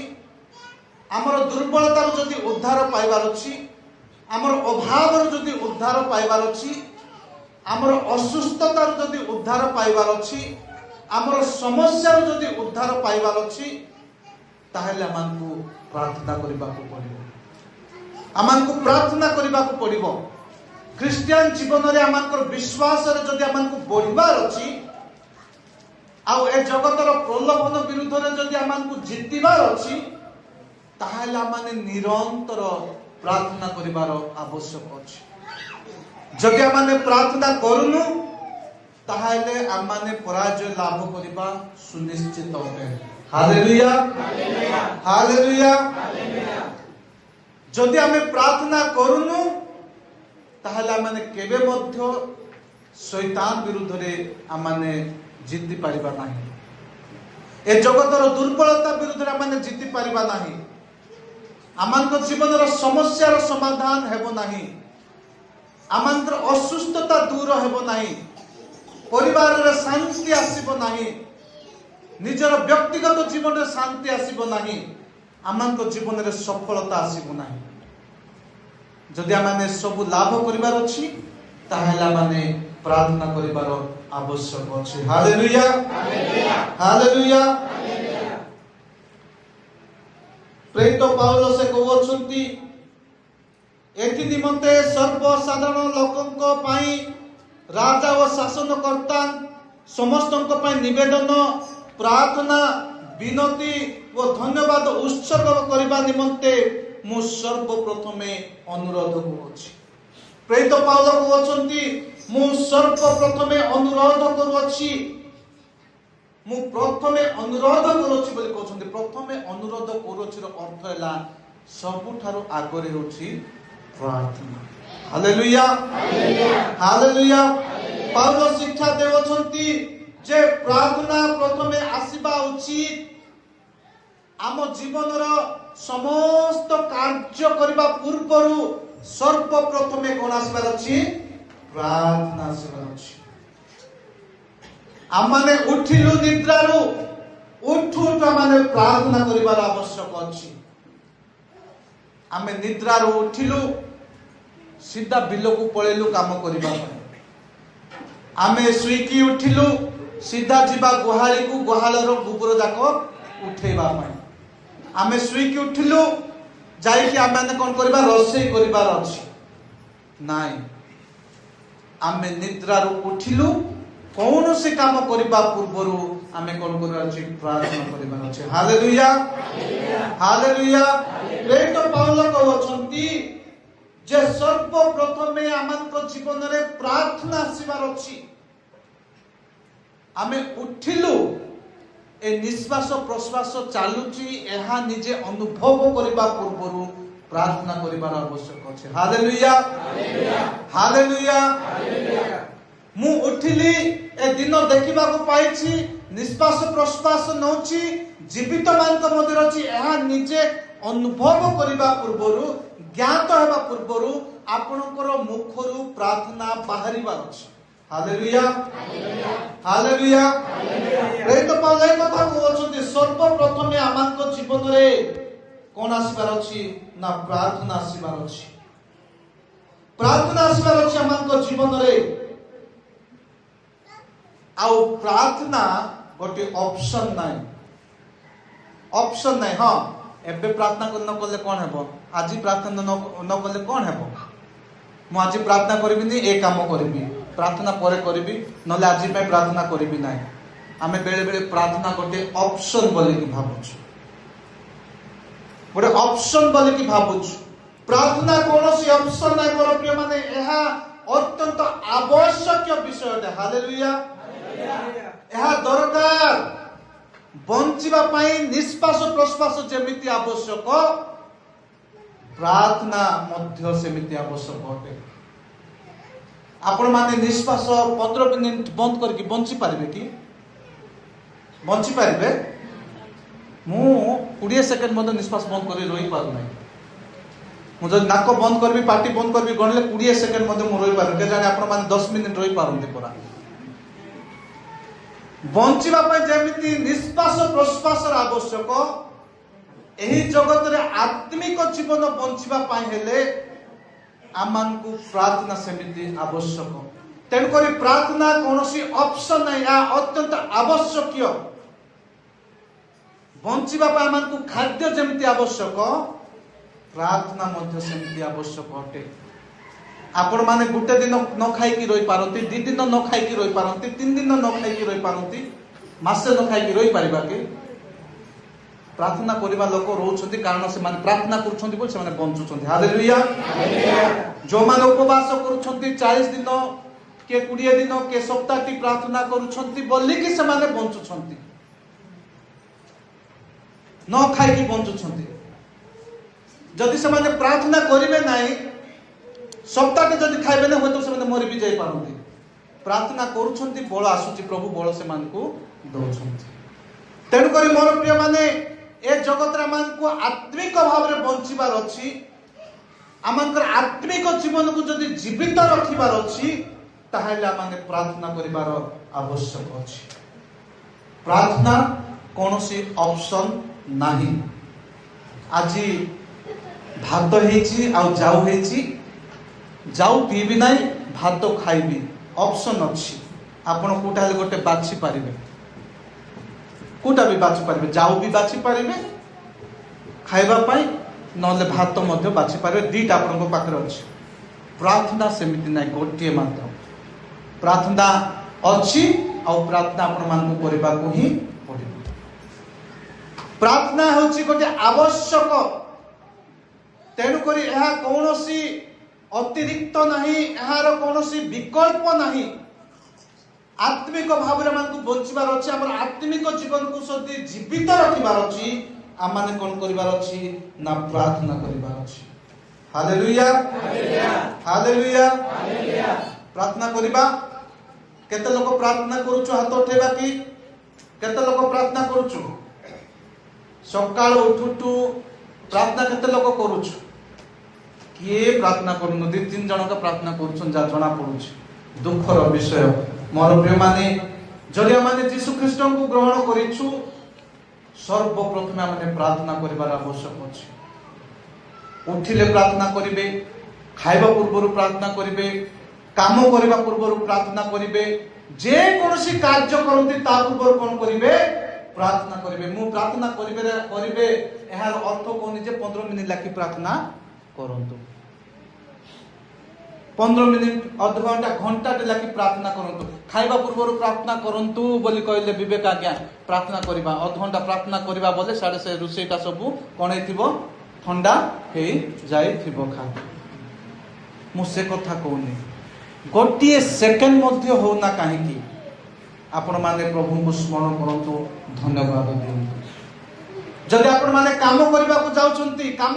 ଆମର ଦୁର୍ବଳତାରୁ ଯଦି ଉଦ୍ଧାର ପାଇବାର ଅଛି, ଆମର ଅଭାବରୁ ଯଦି ଉଦ୍ଧାର ପାଇବାର ଅଛି, ଆମର ଅସୁସ୍ଥତାରୁ ଯଦି ଉଦ୍ଧାର ପାଇବାର ଅଛି, ଆମର ସମସ୍ୟାରୁ ଯଦି ଉଦ୍ଧାର ପାଇବାର ଅଛି, ତାହେଲେ ଆମକୁ ପ୍ରାର୍ଥନା କରିବାକୁ ପଡ଼ିବ। ଆମକୁ ପ୍ରାର୍ଥନା କରିବାକୁ ପଡ଼ିବ। ଖ୍ରୀଷ୍ଟିଆନ ଜୀବନରେ ଆମଙ୍କର ବିଶ୍ୱାସରେ ଯଦି ଆମକୁ ବଢ଼ିବାର ଅଛି, ଆଉ ଏ ଜଗତର ପ୍ରଲୋଭନ ବିରୁଦ୍ଧରେ ଯଦି ଆମକୁ ଜିତିବାର ଅଛି, ତାହେଲେ ଆମେ ନିରନ୍ତର ପ୍ରାର୍ଥନା କରିବାର ଆବଶ୍ୟକ ଅଛି। ଯଦି ଆମେ ପ୍ରାର୍ଥନା କରୁନୁ, ତାହେଲେ ଆମେ ପରାଜୟ ଲାଭ କରିବା ସୁନିଶ୍ଚିତ ଅଟେ। Hallelujah, hallelujah. ଯଦି ଆମେ ପ୍ରାର୍ଥନା କରୁନୁ, ତାହେଲେ ଆମେ କେବେ ମଧ୍ୟ ଶୈତାନ ବିରୁଦ୍ଧରେ ଆମେ ଜିତି ପାରିବା ନାହିଁ। ଏ ଜଗତର ଦୁର୍ବଳତା ବିରୁଦ୍ଧରେ ଆମେ ଜିତି ପାରିବା ନାହିଁ। ଆମଙ୍କ ଜୀବନର ସମସ୍ୟାର ସମାଧାନ ହେବ ନାହିଁ। ଆମଙ୍କର ଅସୁସ୍ଥତା ଦୂର ହେବ ନାହିଁ। ପରିବାରରେ ଶାନ୍ତି ଆସିବ ନାହିଁ। ନିଜର ବ୍ୟକ୍ତିଗତ ଜୀବନରେ ଶାନ୍ତି ଆସିବ ନାହିଁ। ଆମଙ୍କ ଜୀବନରେ ସଫଳତା ଆସିବ ନାହିଁ। ଯଦି ଆମେ ସବୁ ଲାଭ କରିବାର ଅଛି, ତାହେଲେ ଆମେ ପ୍ରାର୍ଥନା କରିବାର ଆବଶ୍ୟକ ଅଛି। Hallelujah, hallelujah. ପ୍ରେରିତ ପାଉଲ ସେ କହୁଛନ୍ତି, ଏଥି ନିମନ୍ତେ ସର୍ବସାଧାରଣ ଲୋକଙ୍କ ପାଇଁ ରାଜା ଓ ଶାସନକର୍ତ୍ତା ସମସ୍ତଙ୍କ ପାଇଁ ନିବେଦନ, ପ୍ରାର୍ଥନା, ବିନତି ଓ ଧନ୍ୟବାଦ ଉତ୍ସର୍ଗ କରିବା ନିମନ୍ତେ ମୁଁ ସର୍ବପ୍ରଥମେ ଅନୁରୋଧ କରୁଅଛି। ପ୍ରେରିତ ପାଉଲ କହୁଛନ୍ତି, ମୁଁ ସର୍ବପ୍ରଥମେ ଅନୁରୋଧ କରୁଅଛି। ମୁଁ ପ୍ରଥମେ ଅନୁରୋଧ କରୁଅଛି ବୋଲି କହୁଛନ୍ତି। ପ୍ରଥମେ ଅନୁରୋଧ କରୁଅଛିର ଅର୍ଥ ହେଲା ସବୁଠାରୁ ଆଗରେ ହେଉଛି ପ୍ରାର୍ଥନା। Hallelujah, hallelujah. ପାଉଲ ଶିକ୍ଷା ଦେଉଛନ୍ତି ଯେ ପ୍ରାର୍ଥନା ପ୍ରଥମେ ଆସିବା ଉଚିତ। ଆମ ଜୀବନର ସମସ୍ତ କାର୍ଯ୍ୟ କରିବା ପୂର୍ବରୁ ସର୍ବପ୍ରଥମେ କ'ଣ ଆସିବାର ଅଛି? ପ୍ରାର୍ଥନା ଆସିବାର ଅଛି। ଆମେ ଉଠିଲୁ ନିଦ୍ରାରୁ, उठू आमे प्रार्थना करिबार आवश्यक अछि। आमे निद्रार उठिलु सीधा बिल को पळेलु काम करिबा। आमे सुईकी उठिलु सीधा जीवा गुहाली को गुहालर गोबर जाक उठेबा पाई। आमे सुईकी उठिलु जाई कि आमे कोन करबा रोसई करिबार अछि नाइ। आमे निद्रार उठिलु कौन से काम करिबा पूर्वरु आमे कोन करबा अछि प्रार्थना करिबार अछि। Hallelujah hallelujah. प्रेरित पाउल कहउछंती जे सर्वप्रथमे आमनक जीवन रे प्रार्थना आसीबार अछि। आमे उठिलु ए निश्वास प्रश्वास चालुची एहा निजे अनुभव करिबा पूर्वरु प्रार्थना करिबार आवश्यक अछि। Hallelujah hallelujah. मु उठिली ए दिन देखिबा को पाइछि निश्वास प्रश्वास नउछि जीवित मानक मध्यर अछि एहा निजे अनुभव करिबा पूर्वरु ज्ञात हेबा पूर्वरु आपनकर मुखरु प्रार्थना बाहरिबा अछि। Hallelujah hallelujah. प्रेरित पाउल ए कथा कहउछंती सर्वप्रथमे आमानक जीवन रे कोन आसीबार अछि ना प्रार्थना आसीबार अछि। प्रार्थना आसीबार अछि आमानक जीवन रे। आउ प्रार्थना गोटे ऑप्शन नाही। ऑप्शन नाही। हां एबे प्रार्थना न करले कोन हेबो आज प्रार्थना न करले कोन हेबो मु आज प्रार्थना करबिनी ए काम करबी प्रार्थना परे करबी नले आज पे प्रार्थना करबी नाही। आमे बेले बेले प्रार्थना गोटे ऑप्शन बोली कि भाबुछु गोटे ऑप्शन बोली कि भाबुछु। प्रार्थना कोनोसी ऑप्शन नाही पर प्रिय माने एहा अत्यंत आवश्यक विषय। हालेलुया। एहा दरकार बंचिबा पाई निश्वास प्रश्वास जेमिति आवश्यक प्रार्थना मध्य सेमिति आवश्यक होते। आपण माने निश्वास 15 मिनिट बंद करके बंची पारिबे कि बंची पारिबे? मु 20 सेकंड मध्य निश्वास बंद करी रही पारु नाही। मु जब नाक बंद करबी पार्टी बंद करबी गणले 20 सेकंड मध्य मु रही पारु के जाने आपण माने 10 मिनिट रही पारंती परा। बंचिबा पाई जेमिति निश्वास प्रश्वास आवश्यक एही जगत रे आत्मिक जीवन बंचिबा पाई हेले आमानकु प्रार्थना सेमिति आवश्यक। तेन करी प्रार्थना कोनोसी ऑप्शन नाही या अत्यंत आवश्यक। बंचिबा पाई आमानकु खाद्य जेमिति आवश्यक प्रार्थना मध्य सेमिति आवश्यक अटे। आपण माने गुटे दिन न खाई कि रही पारंती 2 दिन न खाई कि रही पारंती 3 दिन न खाई कि रही पारंती मासे न खाई कि रही परिबा के प्रार्थना करिबा लोक रहउछंती कारण से माने प्रार्थना करूछंती बोल से माने बंचुछंती। हालेलुया। जो माने उपवास करूछंती 40 दिन के 20 दिन के सप्ताह टी प्रार्थना करूछंती बोली कि से माने बंचुछंती न खाई कि बंचुछंती। जदि से माने प्रार्थना करिवे नाही सप्ताह जदि खाइबे ना होय तो से मरि भी जाई पारंती। प्रार्थना करूछंती बळ आसुची प्रभु बळ से मानकु दउछंती। तेनु करी मोर प्रिय माने ए जगत रे मानकु आत्मिक भाव रे बंचिबार अछि। आमानकर आत्मिक जीवन को जदि जीवित रखिबार अछि ताहाले माने प्रार्थना करिबार आवश्यक अछि। प्रार्थना कोनोसी ऑप्शन नाही। आजी भात हेची आ जाऊ हेची जाऊ पीबी नाही भात खाइबी ऑप्शन अछि। आपण कोटा गोटे बाछि पारिबे कोटा भी बाछि पारिबे जाऊ भी बाछि पारिबे खाइबा पाई नले भात मध्य बाछि पारिबे दीटा आपण को पाखर अछि। प्रार्थना सेमिति नाही गोटिए मात्र प्रार्थना अछि आ प्रार्थना आपण मान को करबा को ही पड़िबो। प्रार्थना होछि गोटे आवश्यक। तेनु करी एहा कोनोसी अतिरिक्त नाही एहार कोनोसी विकल्प नाही। आत्मिक भाव रे मानकु बंचिबार अछि। हमर आत्मिक जीवन को सदी जीवित रखिबार अछि। आ माने कोन करिबार अछि ना प्रार्थना करिबार अछि। Hallelujah hallelujah hallelujah. प्रार्थना करिबा केते लोक प्रार्थना करूछु हाथ उठेबा कि केते लोक प्रार्थना करूछु सकाळ उठुटु प्रार्थना केते लोक करूछु किए प्रार्थना करूनु 2-3 जन का प्रार्थना करूछन जा जणा पडुछि। दुखर विषय मोर प्रिय माने जदि माने यीशु ख्रीष्ट को ग्रहण करिछु सर्वप्रथमे आम प्रार्थना कर आवश्यक अच्छे। उठिले प्रार्थना करेंगे, खाइबा पूर्व प्रार्थना करेंगे, काम करने पूर्व प्रार्थना करेंगे, जेकोसी कार्य करती पूर्व कौन करेंगे प्रार्थना करेंगे। मु प्रार्थना करेंगे यार अर्थ कहनी जे 15 मिनिट लाखी प्रार्थना करंतु, 15 मिनिट अध घंटा घंटाटे लाखी प्रार्थना करंतु, खाइबा पूर्व प्रार्थना करंतु बोली कहले विवेक आज्ञा प्रार्थना करबा अध घंटा प्रार्थना करबा बोले साडे से रुसेटा सब कोन हेतिबो ठंडा हे जाई थिबो खा। मु से कथा कहूनी गोटे सेकेंड मध्य हो ना कहीं आपण माने प्रभु को स्मरण करंतु, धन्यवाद दियंतु। जदि आपण माने काम करबा को जाउछंती, काम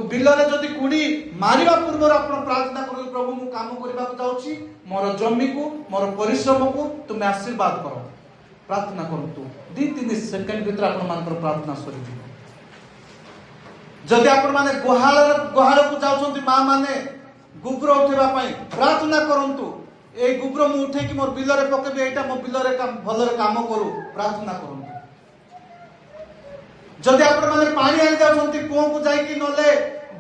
बिलरे जदि कुड़ी मारिबा पूर्व आपण प्रार्थना करू प्रभु मु काम करबा को जाउछी, मोर जमी को मोर परिश्रम को तुम आशीर्वाद करो, प्रार्थना करंतु। 2-3 सेकेंड भीतर आपण मानकर प्रार्थना सरी। जदि आपण माने गुहाल को जाउछंती, मां माने गुब्र उठेबा पई प्रार्थना करंतु, ए गुब्र मु उठे कि मोर बिलरे पकेबे, एटा मो बिलरे काम भलरे काम करू, प्रार्थना करंतु। जदि आपण माने पानी आनि जाउछंती कुओं को जाई कि नले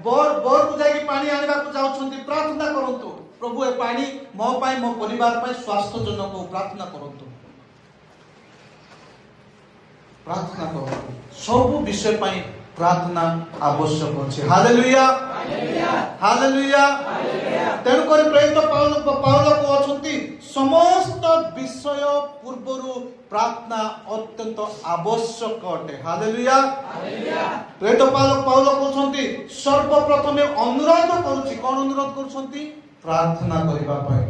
बोर को जाई कि पानी आनिबा को जाउछंती, प्रार्थना करंतु प्रभु ए पानी मो पई मो परिवार पई स्वास्थ्य जन को प्रार्थना करंतु, प्रार्थना करंतु। सब विषय पई प्रार्थना आवश्यक अछि। Hallelujah hallelujah. तेणु कर प्रेरित पाउल को अछंती समस्त विषय पूर्वरु प्रार्थना अत्यंत आवश्यक अटे। हालेलुया। प्रेरित पाउल को अछंती सर्वप्रथमे अनुरोध करूची, कोन अनुरोध करूछंती प्रार्थना करिबा पई,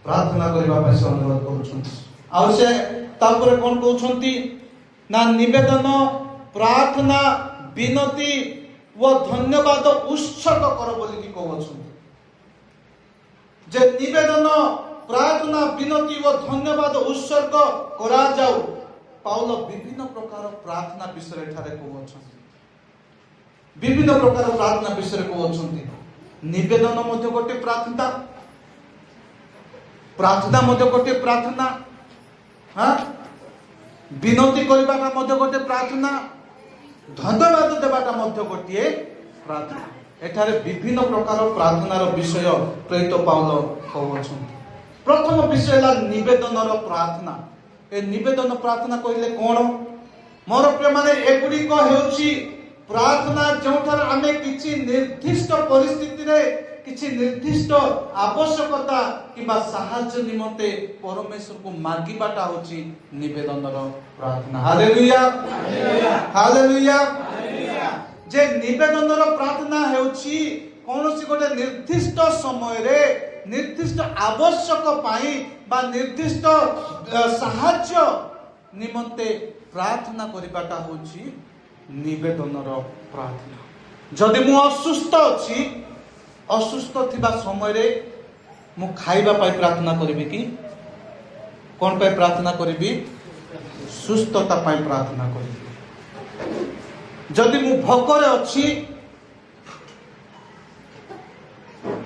प्रार्थना करिबा पई से अनुरोध करूछंती। आ से तापर कोन कहउछंती ना निवेदन प्रार्थना विनती व धन्यवाद उत्सर्ग कर बोली कहउछंती। जे निवेदन प्रार्थना विनती व धन्यवाद उत्सर्ग करा जाऊ। पाउल विभिन्न प्रकार प्रार्थना विषय ठारे कहउछंती, विभिन्न प्रकार प्रार्थना विषय कहउछंती। निवेदन मध्य गोटे प्रार्थना, प्रार्थना मध्य गोटे प्रार्थना, हां विनती करबाटा मध्य गोटे प्रार्थना, धन्यवाद देवाटा मध्य गोटे प्रार्थना। एठारे विभिन्न प्रकार प्रार्थनार विषय प्रेरित पाउल कहउछंती। प्रथम विषय है निवेदन प्रार्थना। ए निवेदन प्रार्थना कहले कोन मोर प्रिय माने एगुडी को हेउची प्रार्थना जोठार आमे किछि निर्दिष्ट परिस्थिति रे किछि निर्दिष्ट आवश्यकता किबा सहाय्य निमंते परमेश्वर को मागिबाटा होची निवेदन प्रार्थना। Hallelujah hallelujah. जे निवेदन प्रार्थना हेउची कोनोसी गोटे निर्दिष्ट समय रे निर्दिष्ट आवश्यक पाई बा निर्दिष्ट सहाय्य निमंते प्रार्थना करिबाटा होची निवेदन प्रार्थना। जदि मु असुस्थ अछि, असुस्थ थिबा समय रे मु खाइबा पाई प्रार्थना करिबि कि कोन पाई प्रार्थना करिबि? सुस्थता पाई प्रार्थना करिबि। जदि मु भोकरे अछि,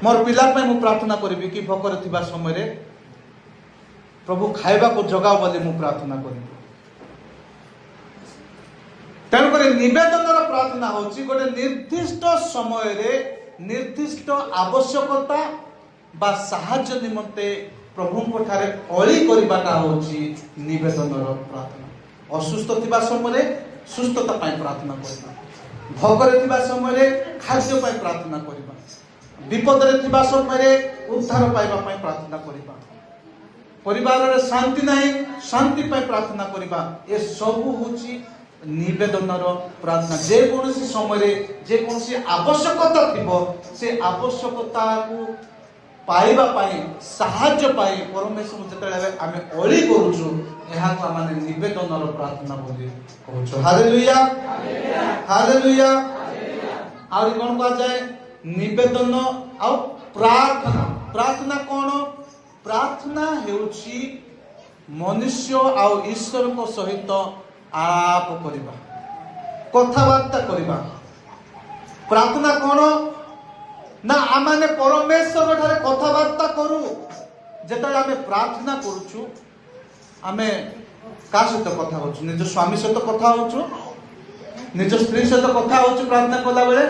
मोर पिला पे मु प्रार्थना करिबि कि भोकरे थिबा समय रे प्रभु खाइबा को जगाओ बोली मु प्रार्थना करिबि। तेणु कर निवेदन प्रार्थना होची गोटे निर्दिष्ट समय रे निर्दिष्ट आवश्यकता बा सहाय्य निमंते प्रभु को ठारे अली करिबाटा होची निवेदन प्रार्थना। असुस्थ थिबा समय रे सुस्थता पाई प्रार्थना करिबा, भोगरे थिबा समय रे खाद्य पाई प्रार्थना करिबा, विपद रे थिबा समय रे उद्धार पाइबा पाई प्रार्थना करिबा, परिवार रे शांति नाही शांति पाई प्रार्थना करिबा। ए सब होची निवेदन प्रार्थना। जे कोनसी समय रे जे कोनसी आवश्यकता थिबो से आवश्यकता को पाइबा पाई सहाय्य पाई परमेश्वर जतले आमे अली करूछु एहा को माने निवेदन प्रार्थना बोली कहूछु। Hallelujah hallelujah. और कोन कहा जाए निवेदन आ प्रार्थना। प्रार्थना कोन? प्रार्थना हेउची मनुष्य आ ईश्वर को सहित आलाप करिबा, कथाबार्ता करिबा। प्रार्थना कोन ना आमाने परमेश्वर ठारे कथाबार्ता करू। जेतले आमे प्रार्थना करूछु आमे का सहित कथा होछु निज स्वामी सहित कथा होछु निज स्त्री सहित कथा होछु प्रार्थना कला बेले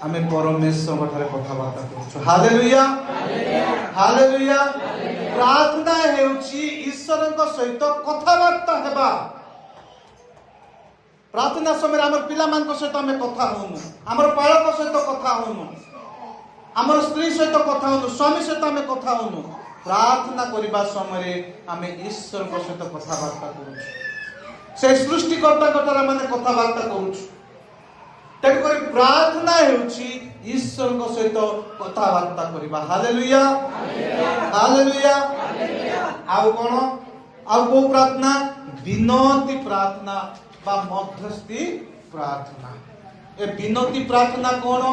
आमे परमेश्वर ठारे कथा बार्ता करूछु हालेलुया हालेलुया प्रार्थना हेउछि ईश्वरक सहित कथा बार्ता हेबा प्रार्थना समय हमर पिला मान को सहित आमे कथा होनु हमर पालक सहित कथा होनु हमर स्त्री सहित कथा होनु स्वामी सहित आमे कथा होनु प्रार्थना करिबा समय आमे ईश्वर को सहित कथा बार्ता करूछु से सृष्टिकर्ता कटारा माने कथा बार्ता करूछु तेक करी प्रार्थना हेउछि ईश्वर को सहित कथा बार्ता करिबा हालेलुया हालेलुया आउ कोन आउ को प्रार्थना विनती प्रार्थना बा मध्यस्थी प्रार्थना ए विनती प्रार्थना कोन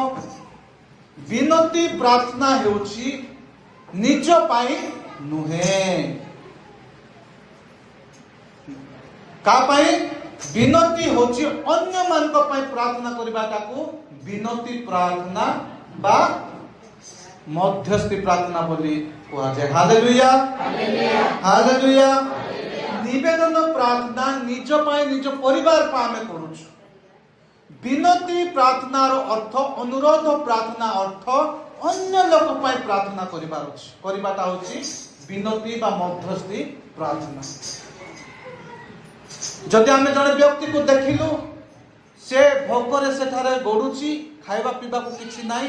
विनती प्रार्थना हेउछि निज पाई नुहे का पाई विनती होछि अन्य मान को पाई प्रार्थना करिबाटा को विनती प्रार्थना बा मध्यस्थी प्रार्थना बोली कहा जाय हालेलुया हालेलुया निवेदन प्रार्थना निज पाई निज परिवार पा हमें करूछु विनती प्रार्थनार अर्थ अनुरोध प्रार्थना अर्थ अन्य लोक पाई प्रार्थना करिबार अछि करिबाटा होछि विनती बा मध्यस्थी प्रार्थना जदि आमे जने व्यक्ति को देखिलु से भोकरे सेठारे गडुची खाइबा पीबा को किछि नाही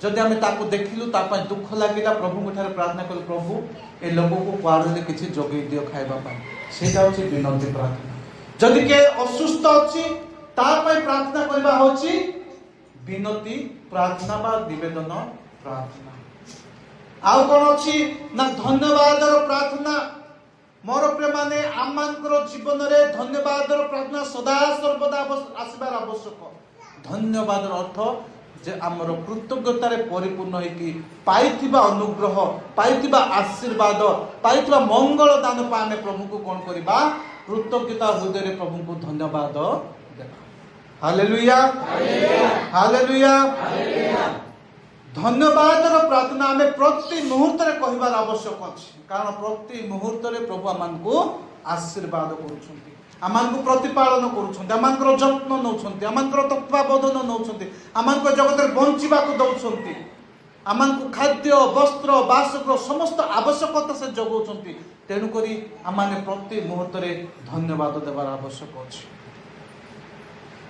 जदि आमे ताको देखिलु ता पय दुख लागिला प्रभु को ठारे प्रार्थना करू प्रभु ए लोक को क्वाडले किछि जोगै दियो खाइबा पाई सेटा होछि विनती प्रार्थना जदि के असुस्थ अछि ता पय प्रार्थना करबा होछि विनती प्रार्थना बा निवेदन प्रार्थना आउ कोन अछि ना धन्यवादर प्रार्थना मोर प्रिय माने आमानकर जीवन रे धन्यवादर प्रार्थना सदा सर्वदा आसीबार आवश्यक धन्यवादर अर्थ जे हमर कृतज्ञता रे परिपूर्ण होई कि पाइथिबा अनुग्रह पाइथिबा आशीर्वाद पाइथिबा मंगल दान पा हमें प्रभु को कोन करिबा कृतज्ञता हृदय रे प्रभु को धन्यवाद देबा हालेलुया हालेलुया हालेलुया धन्यवादर प्रार्थना हमें प्रति मुहूर्त रे कहिबार आवश्यक अछि कारण प्रति मुहूर्त रे प्रभु हमनको आशीर्वाद करूछंती हमनको प्रतिपालन करूछंती हमनको जत्न नउछंती हमनको तत्वावधान नउछंती हमनको जगत रे बंचिबा को दउछंती हमनको खाद्य वस्त्र बासगृह समस्त आवश्यकता से जगउछंती तेनु करी हमने प्रति मुहूर्त रे धन्यवाद देबार आवश्यक अछि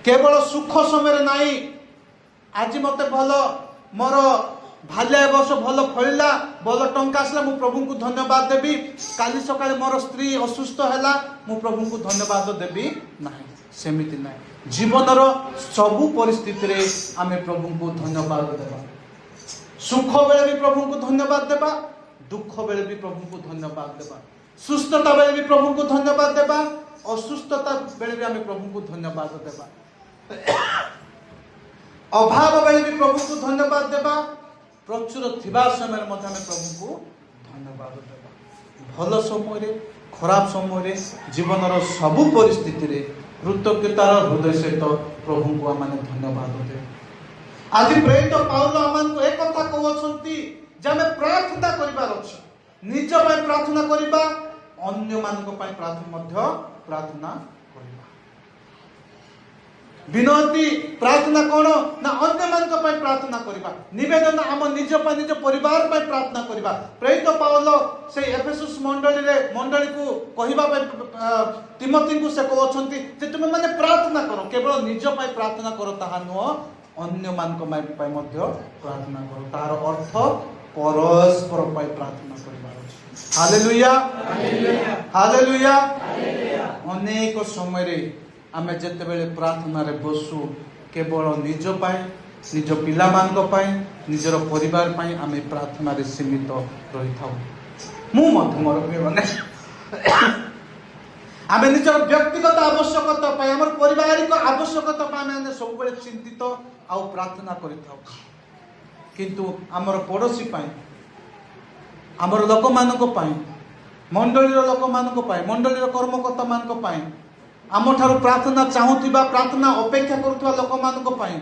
केवल सुख समय रे नाही आज मते भलो मोर भाल्या वर्ष भल फलिला भल टंका आसला मु प्रभु को धन्यवाद देबी काली सकाळे मोर स्त्री असुस्थ हैला मु प्रभु को धन्यवाद देबी नाही सेमिति नाही जीवन रो सबु परिस्थिति रे आमे प्रभु को धन्यवाद देबा सुख बेले भी प्रभु को धन्यवाद देबा दुख बेले भी प्रभु को धन्यवाद देबा सुस्थता बेले भी प्रभु को धन्यवाद देबा असुस्थता बेले भी आमे प्रभु को धन्यवाद देबा अभाव बेले भी प्रभु को धन्यवाद देबा प्रचुर थिबा समय मध्ये हमें प्रभु को धन्यवाद देबा भल समय रे खराब समय रे जीवन रो सबु परिस्थिति रे कृतज्ञतार हृदय सहित प्रभु को माने धन्यवाद दे आज प्रेरित पाउल आमान को एक कथा कहउछंती जे हमें प्रार्थना करिबार अछि निज पय प्रार्थना करिबा अन्य मान को पय प्रार्थना मध्ये प्रार्थना विनती प्रार्थना कोन ना अन्य मान को पय प्रार्थना करिबा निवेदन हम निज पय निज परिवार पय प्रार्थना करिबा प्रेरित पाउल से एफेसस मंडली को कहिबा पय तिमोथी को से कहउछंती जे तुमे माने प्रार्थना करो केवल निज पय प्रार्थना करो ताहा न अन्य मान को पय मध्ये प्रार्थना करो तार अर्थ परस्पर पय प्रार्थना करिबा अछि हालेलुया हालेलुया हालेलुया हालेलुया अनेक समय रे आमे जते बेले प्रार्थना रे बसु केवल निज पाए निज पिला मान को पाए निजर परिवार पाए आमे प्रार्थना रे सीमित रही थाउ मु मध्य मोर माने आमे निजर व्यक्तिगत आवश्यकता पाए हमर पारिवारिक आवश्यकता पाए आमे सब बेले चिंतित आ प्रार्थना करि थाउ किंतु हमर पड़ोसी पाए हमर लोक मान को पाए मंडली रो लोक मान को पाए मंडली रो कर्मकर्ता मान को पाए आम ठारू प्रार्थना चाहूथिबा प्रार्थना अपेक्षा करुवा लोक मान को पाई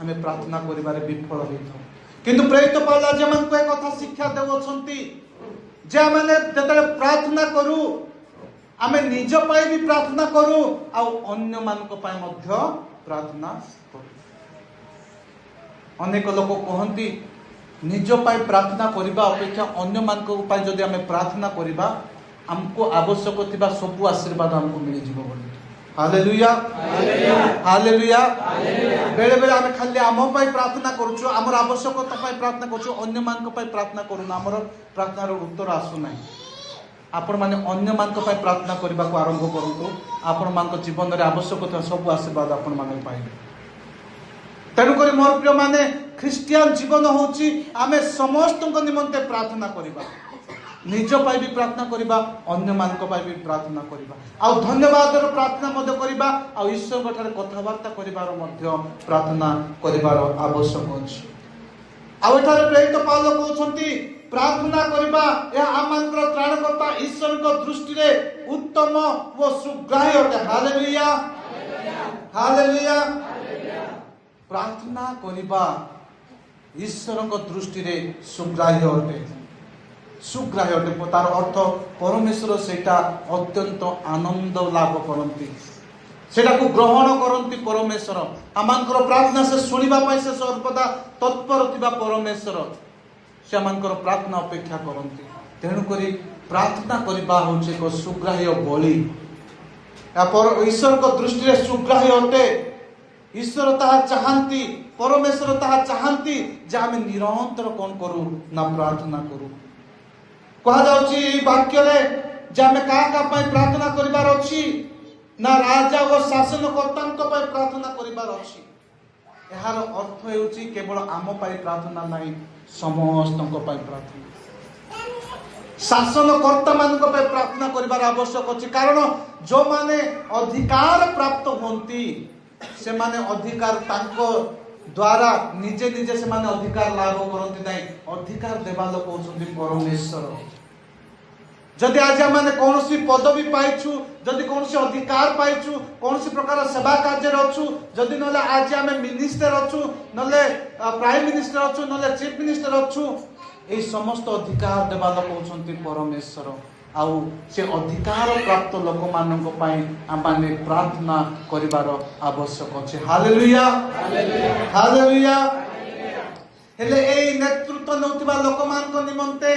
आमे प्रार्थना करिबारे विफल होइथौ किंतु प्रेरित पाउल आज मन को एक कथा शिक्षा देउछंती जे माने जतले प्रार्थना करू आमे निज पाई भी प्रार्थना करू आ अन्य मानक पाई मध्य प्रार्थना करू। अनेक लोक कहती निज पाई प्रार्थना करबा अपेक्षा अन्य मानक पाई जदि आमे प्रार्थना करबा हमको आवश्यक थिबा सब आशीर्वाद हमको मिल जिवो बोली। Hallelujah hallelujah. बेले बेले आमे खाली आम पाई प्रार्थना करूछु, हमर आवश्यकता पाई प्रार्थना करूछु, अन्य मानक पाई प्रार्थना करूना, हमर प्रार्थनार उत्तर आसु नाही। आपण माने अन्य मानक पाई प्रार्थना करबा को आरंभ करंतु, आपण मानक जीवन रे आवश्यक थिबा सब आशीर्वाद आपण माने पाइबे। तेणु करी मोर प्रिय माने ख्रिस्टियन जीवन होची आमे समस्त निमंते प्रार्थना करिबा, निज पाई भी प्रार्थना करिबा, अन्य मानक पाई भी प्रार्थना करिबा, आ धन्यवादर प्रार्थना मध्य करिबा, आ ईश्वर गठारे कथावार्ता करिबार मध्य प्रार्थना करिबार आवश्यक अछि। आ एठारे प्रेरित पाउल कहउछंती प्रार्थना करिबा या आमानकर त्राणकर्ता ईश्वर को दृष्टि रे उत्तम व सुग्राह्य अटे। Hallelujah hallelujah. प्रार्थना करिबा ईश्वर को दृष्टि रे सुग्राह्य अटे, सुग्राह्य अटे। तार अर्थ परमेश्वर सेटा अत्यंत आनंद लाभ करंती, सेटा को ग्रहण करंती परमेश्वर। आमानकर प्रार्थना से सुनिबा पाई से सर्वदा तत्पर थिबा परमेश्वर से आमानकर प्रार्थना अपेक्षा करंती। तेणु करी प्रार्थना करिबा होचे को सुग्राह्य बलि, या पर ईश्वर को दृष्टि रे सुग्राह्य अटे। ईश्वर ताहा चाहंती, परमेश्वर ताहा चाहंती जे आमे निरंतर कोन करू ना प्रार्थना करू। कहा जाउची वाक्य रे जे आमे का पाई प्रार्थना करिबार अछि ना राजा व शासनकर्तांक पाई प्रार्थना करिबार अछि। एहार अर्थ हेउची केवल आम पाई प्रार्थना नाही, समस्तंक पाई प्रार्थना, शासनकर्ता मानक पाई प्रार्थना करिबार आवश्यक अछि। कारण जो माने अधिकार प्राप्त होंती से माने अधिकार तांको द्वारा निजे निजे से माने अधिकार लाभ करंती नाही, अधिकार देवा लोक होउछंती परमेश्वर। जदि आज माने कोनोसी पदवी पाइछु, जदि कोनोसी अधिकार पाइछु, कोनोसी प्रकार सेवा कार्य अछु, जदि नले आज आमे मिनिस्टर अछु, नले प्राइम मिनिस्टर अछु, नले चीफ मिनिस्टर अछु, ए समस्त अधिकार देवा लोक होउछंती परमेश्वर। आउ से अधिकार प्राप्त लोक मानक पाई आमाने प्रार्थना करिबार आवश्यक अछि। Hallelujah hallelujah. हेले ए नेतृत्व नउतिबा लोक मानक निमंते,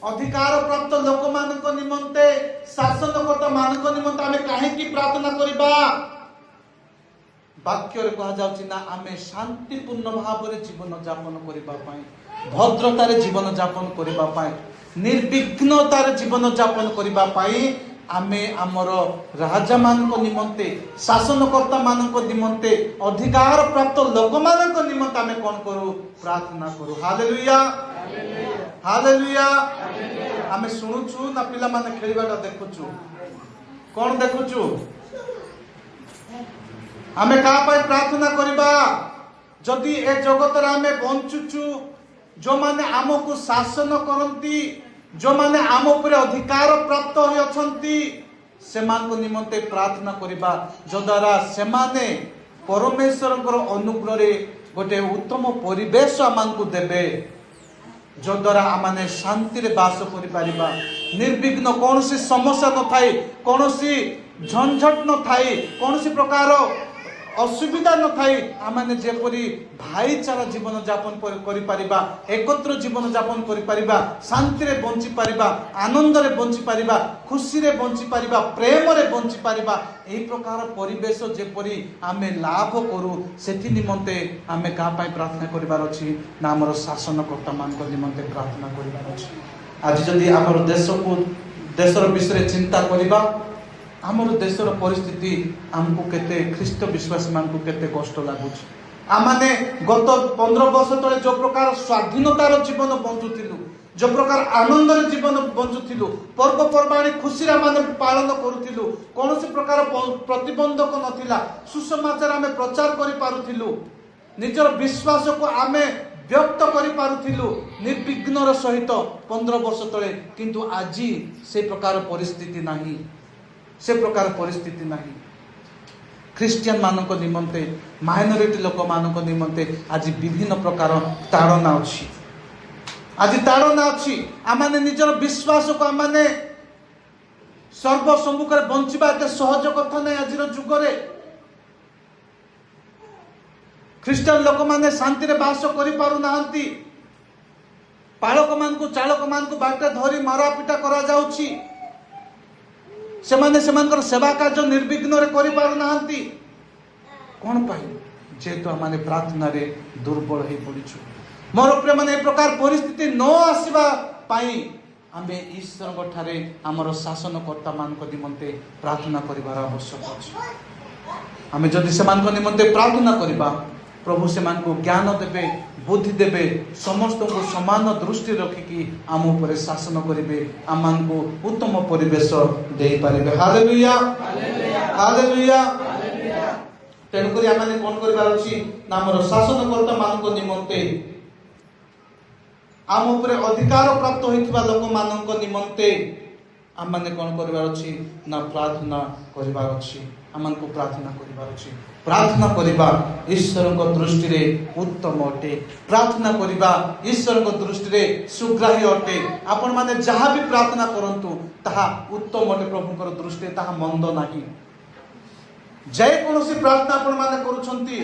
अधिकार प्राप्त लोक मानक निमंते, शासनकर्ता मानक निमंते आमे काहे की प्रार्थना करिबा? वाक्य रे कहा जाउछि ना आमे शांतिपूर्ण भाव रे जीवन यापन करिबा पाई, भद्रतार जीवन यापन करिबा पाई, निर्विघ्नतार जीवन यापन करिबा पाई आमे आमर राजा मानक निमंते, शासनकर्ता मानक निमंते, अधिकार प्राप्त लोक मानक निमंते आमे कोन करू? प्रार्थना करू। Hallelujah hallelujah. आमे सुनुछु ना पिला माने खेलिबाटा देखुछु? कोन देखुछु? आमे का पाई प्रार्थना करिबा? जदि ए जगत रे आमे बंचुछु, जो माने आमको शासन करंती, जो माने आम उपरे अधिकार प्राप्त होई अछंती, सेमानको निमंते प्रार्थना करिबा, जो द्वारा सेमाने परमेश्वरकर अनुग्रह रे गोटे उत्तम परिवेश आमानकु देबे, जो द्वारा आमाने शांति रे बास करि परिबा, निर्विघ्न कोनोसी समस्या न थाई, कोनोसी झंझट न थाई, कोनोसी प्रकार असुविधा न थाई, आमाने जेपरि भाईचारा जीवन यापन करि परिबा, एकत्र जीवन यापन करि परिबा, शांति रे बंची परिबा, आनंद रे बंची परिबा, खुशी रे बंची परिबा, प्रेम रे बंची परिबा, एही प्रकार परिवेश जेपरि आमे लाभ करू, सेथि निमंते आमे का पाई प्रार्थना करिबार अछि ना हमर शासनकर्ता मानक निमंते प्रार्थना करिबार अछि। आज जदि हमर देशर विषय चिंता करिबा, आमर देशर परिस्थिति आमको केते ख्रीष्ट विश्वासी मानकु केते कष्ट लागुछि। आमाने गत 15 वर्ष तले जो प्रकार स्वाधीनतार जीवन बंचुथिलु, जो प्रकार आनंदर जीवन बंचुथिलु, पर्व पर्वाणी खुशी रे माने पालन करूथिलु, कोनोसी प्रकार प्रतिबंधक नथिला, सुसमाचार आमे प्रचार करि पारुथिलु, निजर विश्वास को आमे व्यक्त करि पारुथिलु निर्विघ्नर सहित 15 वर्ष तले। किंतु आजी से प्रकार परिस्थिति नाही, से प्रकार परिस्थिति नाही। ख्रिस्टियन मानक निमंते, माइनॉरिटी लोक मानक निमंते आज विभिन्न प्रकार ताड़ना अछि, आज ताड़ना अछि। आमाने निजर विश्वास को आमाने ସର୍ବ ସମ୍ମୁଖରେ ବଞ୍ଚିବା ଏତେ ସହଜ କଥା ନାହିଁ ଆଜିର ଯୁଗରେ। ଖ୍ରୀଷ୍ଟିଆନ ଲୋକମାନେ ଶାନ୍ତିରେ ବାସ କରିପାରୁନାହାନ୍ତି। ପାଳକମାନଙ୍କୁ ଚାଳକମାନଙ୍କୁ ବାଟରେ ଧରି ମାରାପିଟା କରାଯାଉଛି। ସେମାନେ ସେମାନଙ୍କର ସେବା କାର୍ଯ୍ୟ ନିର୍ବିଘ୍ନରେ କରିପାରୁନାହାନ୍ତି। କ'ଣ ପାଇଁ? ଯେହେତୁ ଆମେ ପ୍ରାର୍ଥନାରେ ଦୁର୍ବଳ ହେଇ ପଡ଼ିଛୁ। ମୋର ପ୍ରିୟମାନେ, ଏ ପ୍ରକାର ପରିସ୍ଥିତି ନ ଆସିବା ପାଇଁ ଆମେ ଈଶ୍ୱରଙ୍କ ଠାରେ ଆମର ଶାସନକର୍ତ୍ତା ମାନଙ୍କ ନିମନ୍ତେ ପ୍ରାର୍ଥନା କରିବାର ଆବଶ୍ୟକ ଅଛି। ଆମେ ଯଦି ସେମାନଙ୍କ ନିମନ୍ତେ ପ୍ରାର୍ଥନା କରିବା, ପ୍ରଭୁ ସେମାନଙ୍କୁ ଜ୍ଞାନ ଦେବେ, ବୁଦ୍ଧି ଦେବେ, ସମସ୍ତଙ୍କୁ ସମାନ ଦୃଷ୍ଟି ରଖିକି ଆମ ଉପରେ ଶାସନ କରିବେ, ଆମମାନଙ୍କୁ ଉତ୍ତମ ପରିବେଶ ଦେଇପାରିବେ। Hallelujah, hallelujah. ତେଣୁକରି ଆମେ କ'ଣ କରିବାର ଅଛି ନା ଆମର ଶାସନକର୍ତ୍ତା ମାନଙ୍କ ନିମନ୍ତେ, ଆମ ଉପରେ ଅଧିକାର ପ୍ରାପ୍ତ ହୋଇଥିବା ଲୋକମାନଙ୍କ ନିମନ୍ତେ ଆମମାନେ କ'ଣ କରିବାର ଅଛି ନା ପ୍ରାର୍ଥନା କରିବାର ଅଛି। ଆମମାନଙ୍କୁ ପ୍ରାର୍ଥନା କରିବାର ଅଛି। ପ୍ରାର୍ଥନା କରିବା ଈଶ୍ୱରଙ୍କ ଦୃଷ୍ଟିରେ ଉତ୍ତମ ଅଟେ। ପ୍ରାର୍ଥନା କରିବା ଈଶ୍ୱରଙ୍କ ଦୃଷ୍ଟିରେ ସୁଗ୍ରାହ୍ୟ ଅଟେ। ଆପଣମାନେ ଯାହା ବି ପ୍ରାର୍ଥନା କରନ୍ତୁ ତାହା ଉତ୍ତମ ଅଟେ। ପ୍ରଭୁଙ୍କର ଦୃଷ୍ଟିରେ ତାହା ମନ୍ଦ ନାହିଁ। ଯେକୌଣସି ପ୍ରାର୍ଥନା ଆପଣମାନେ କରୁଛନ୍ତି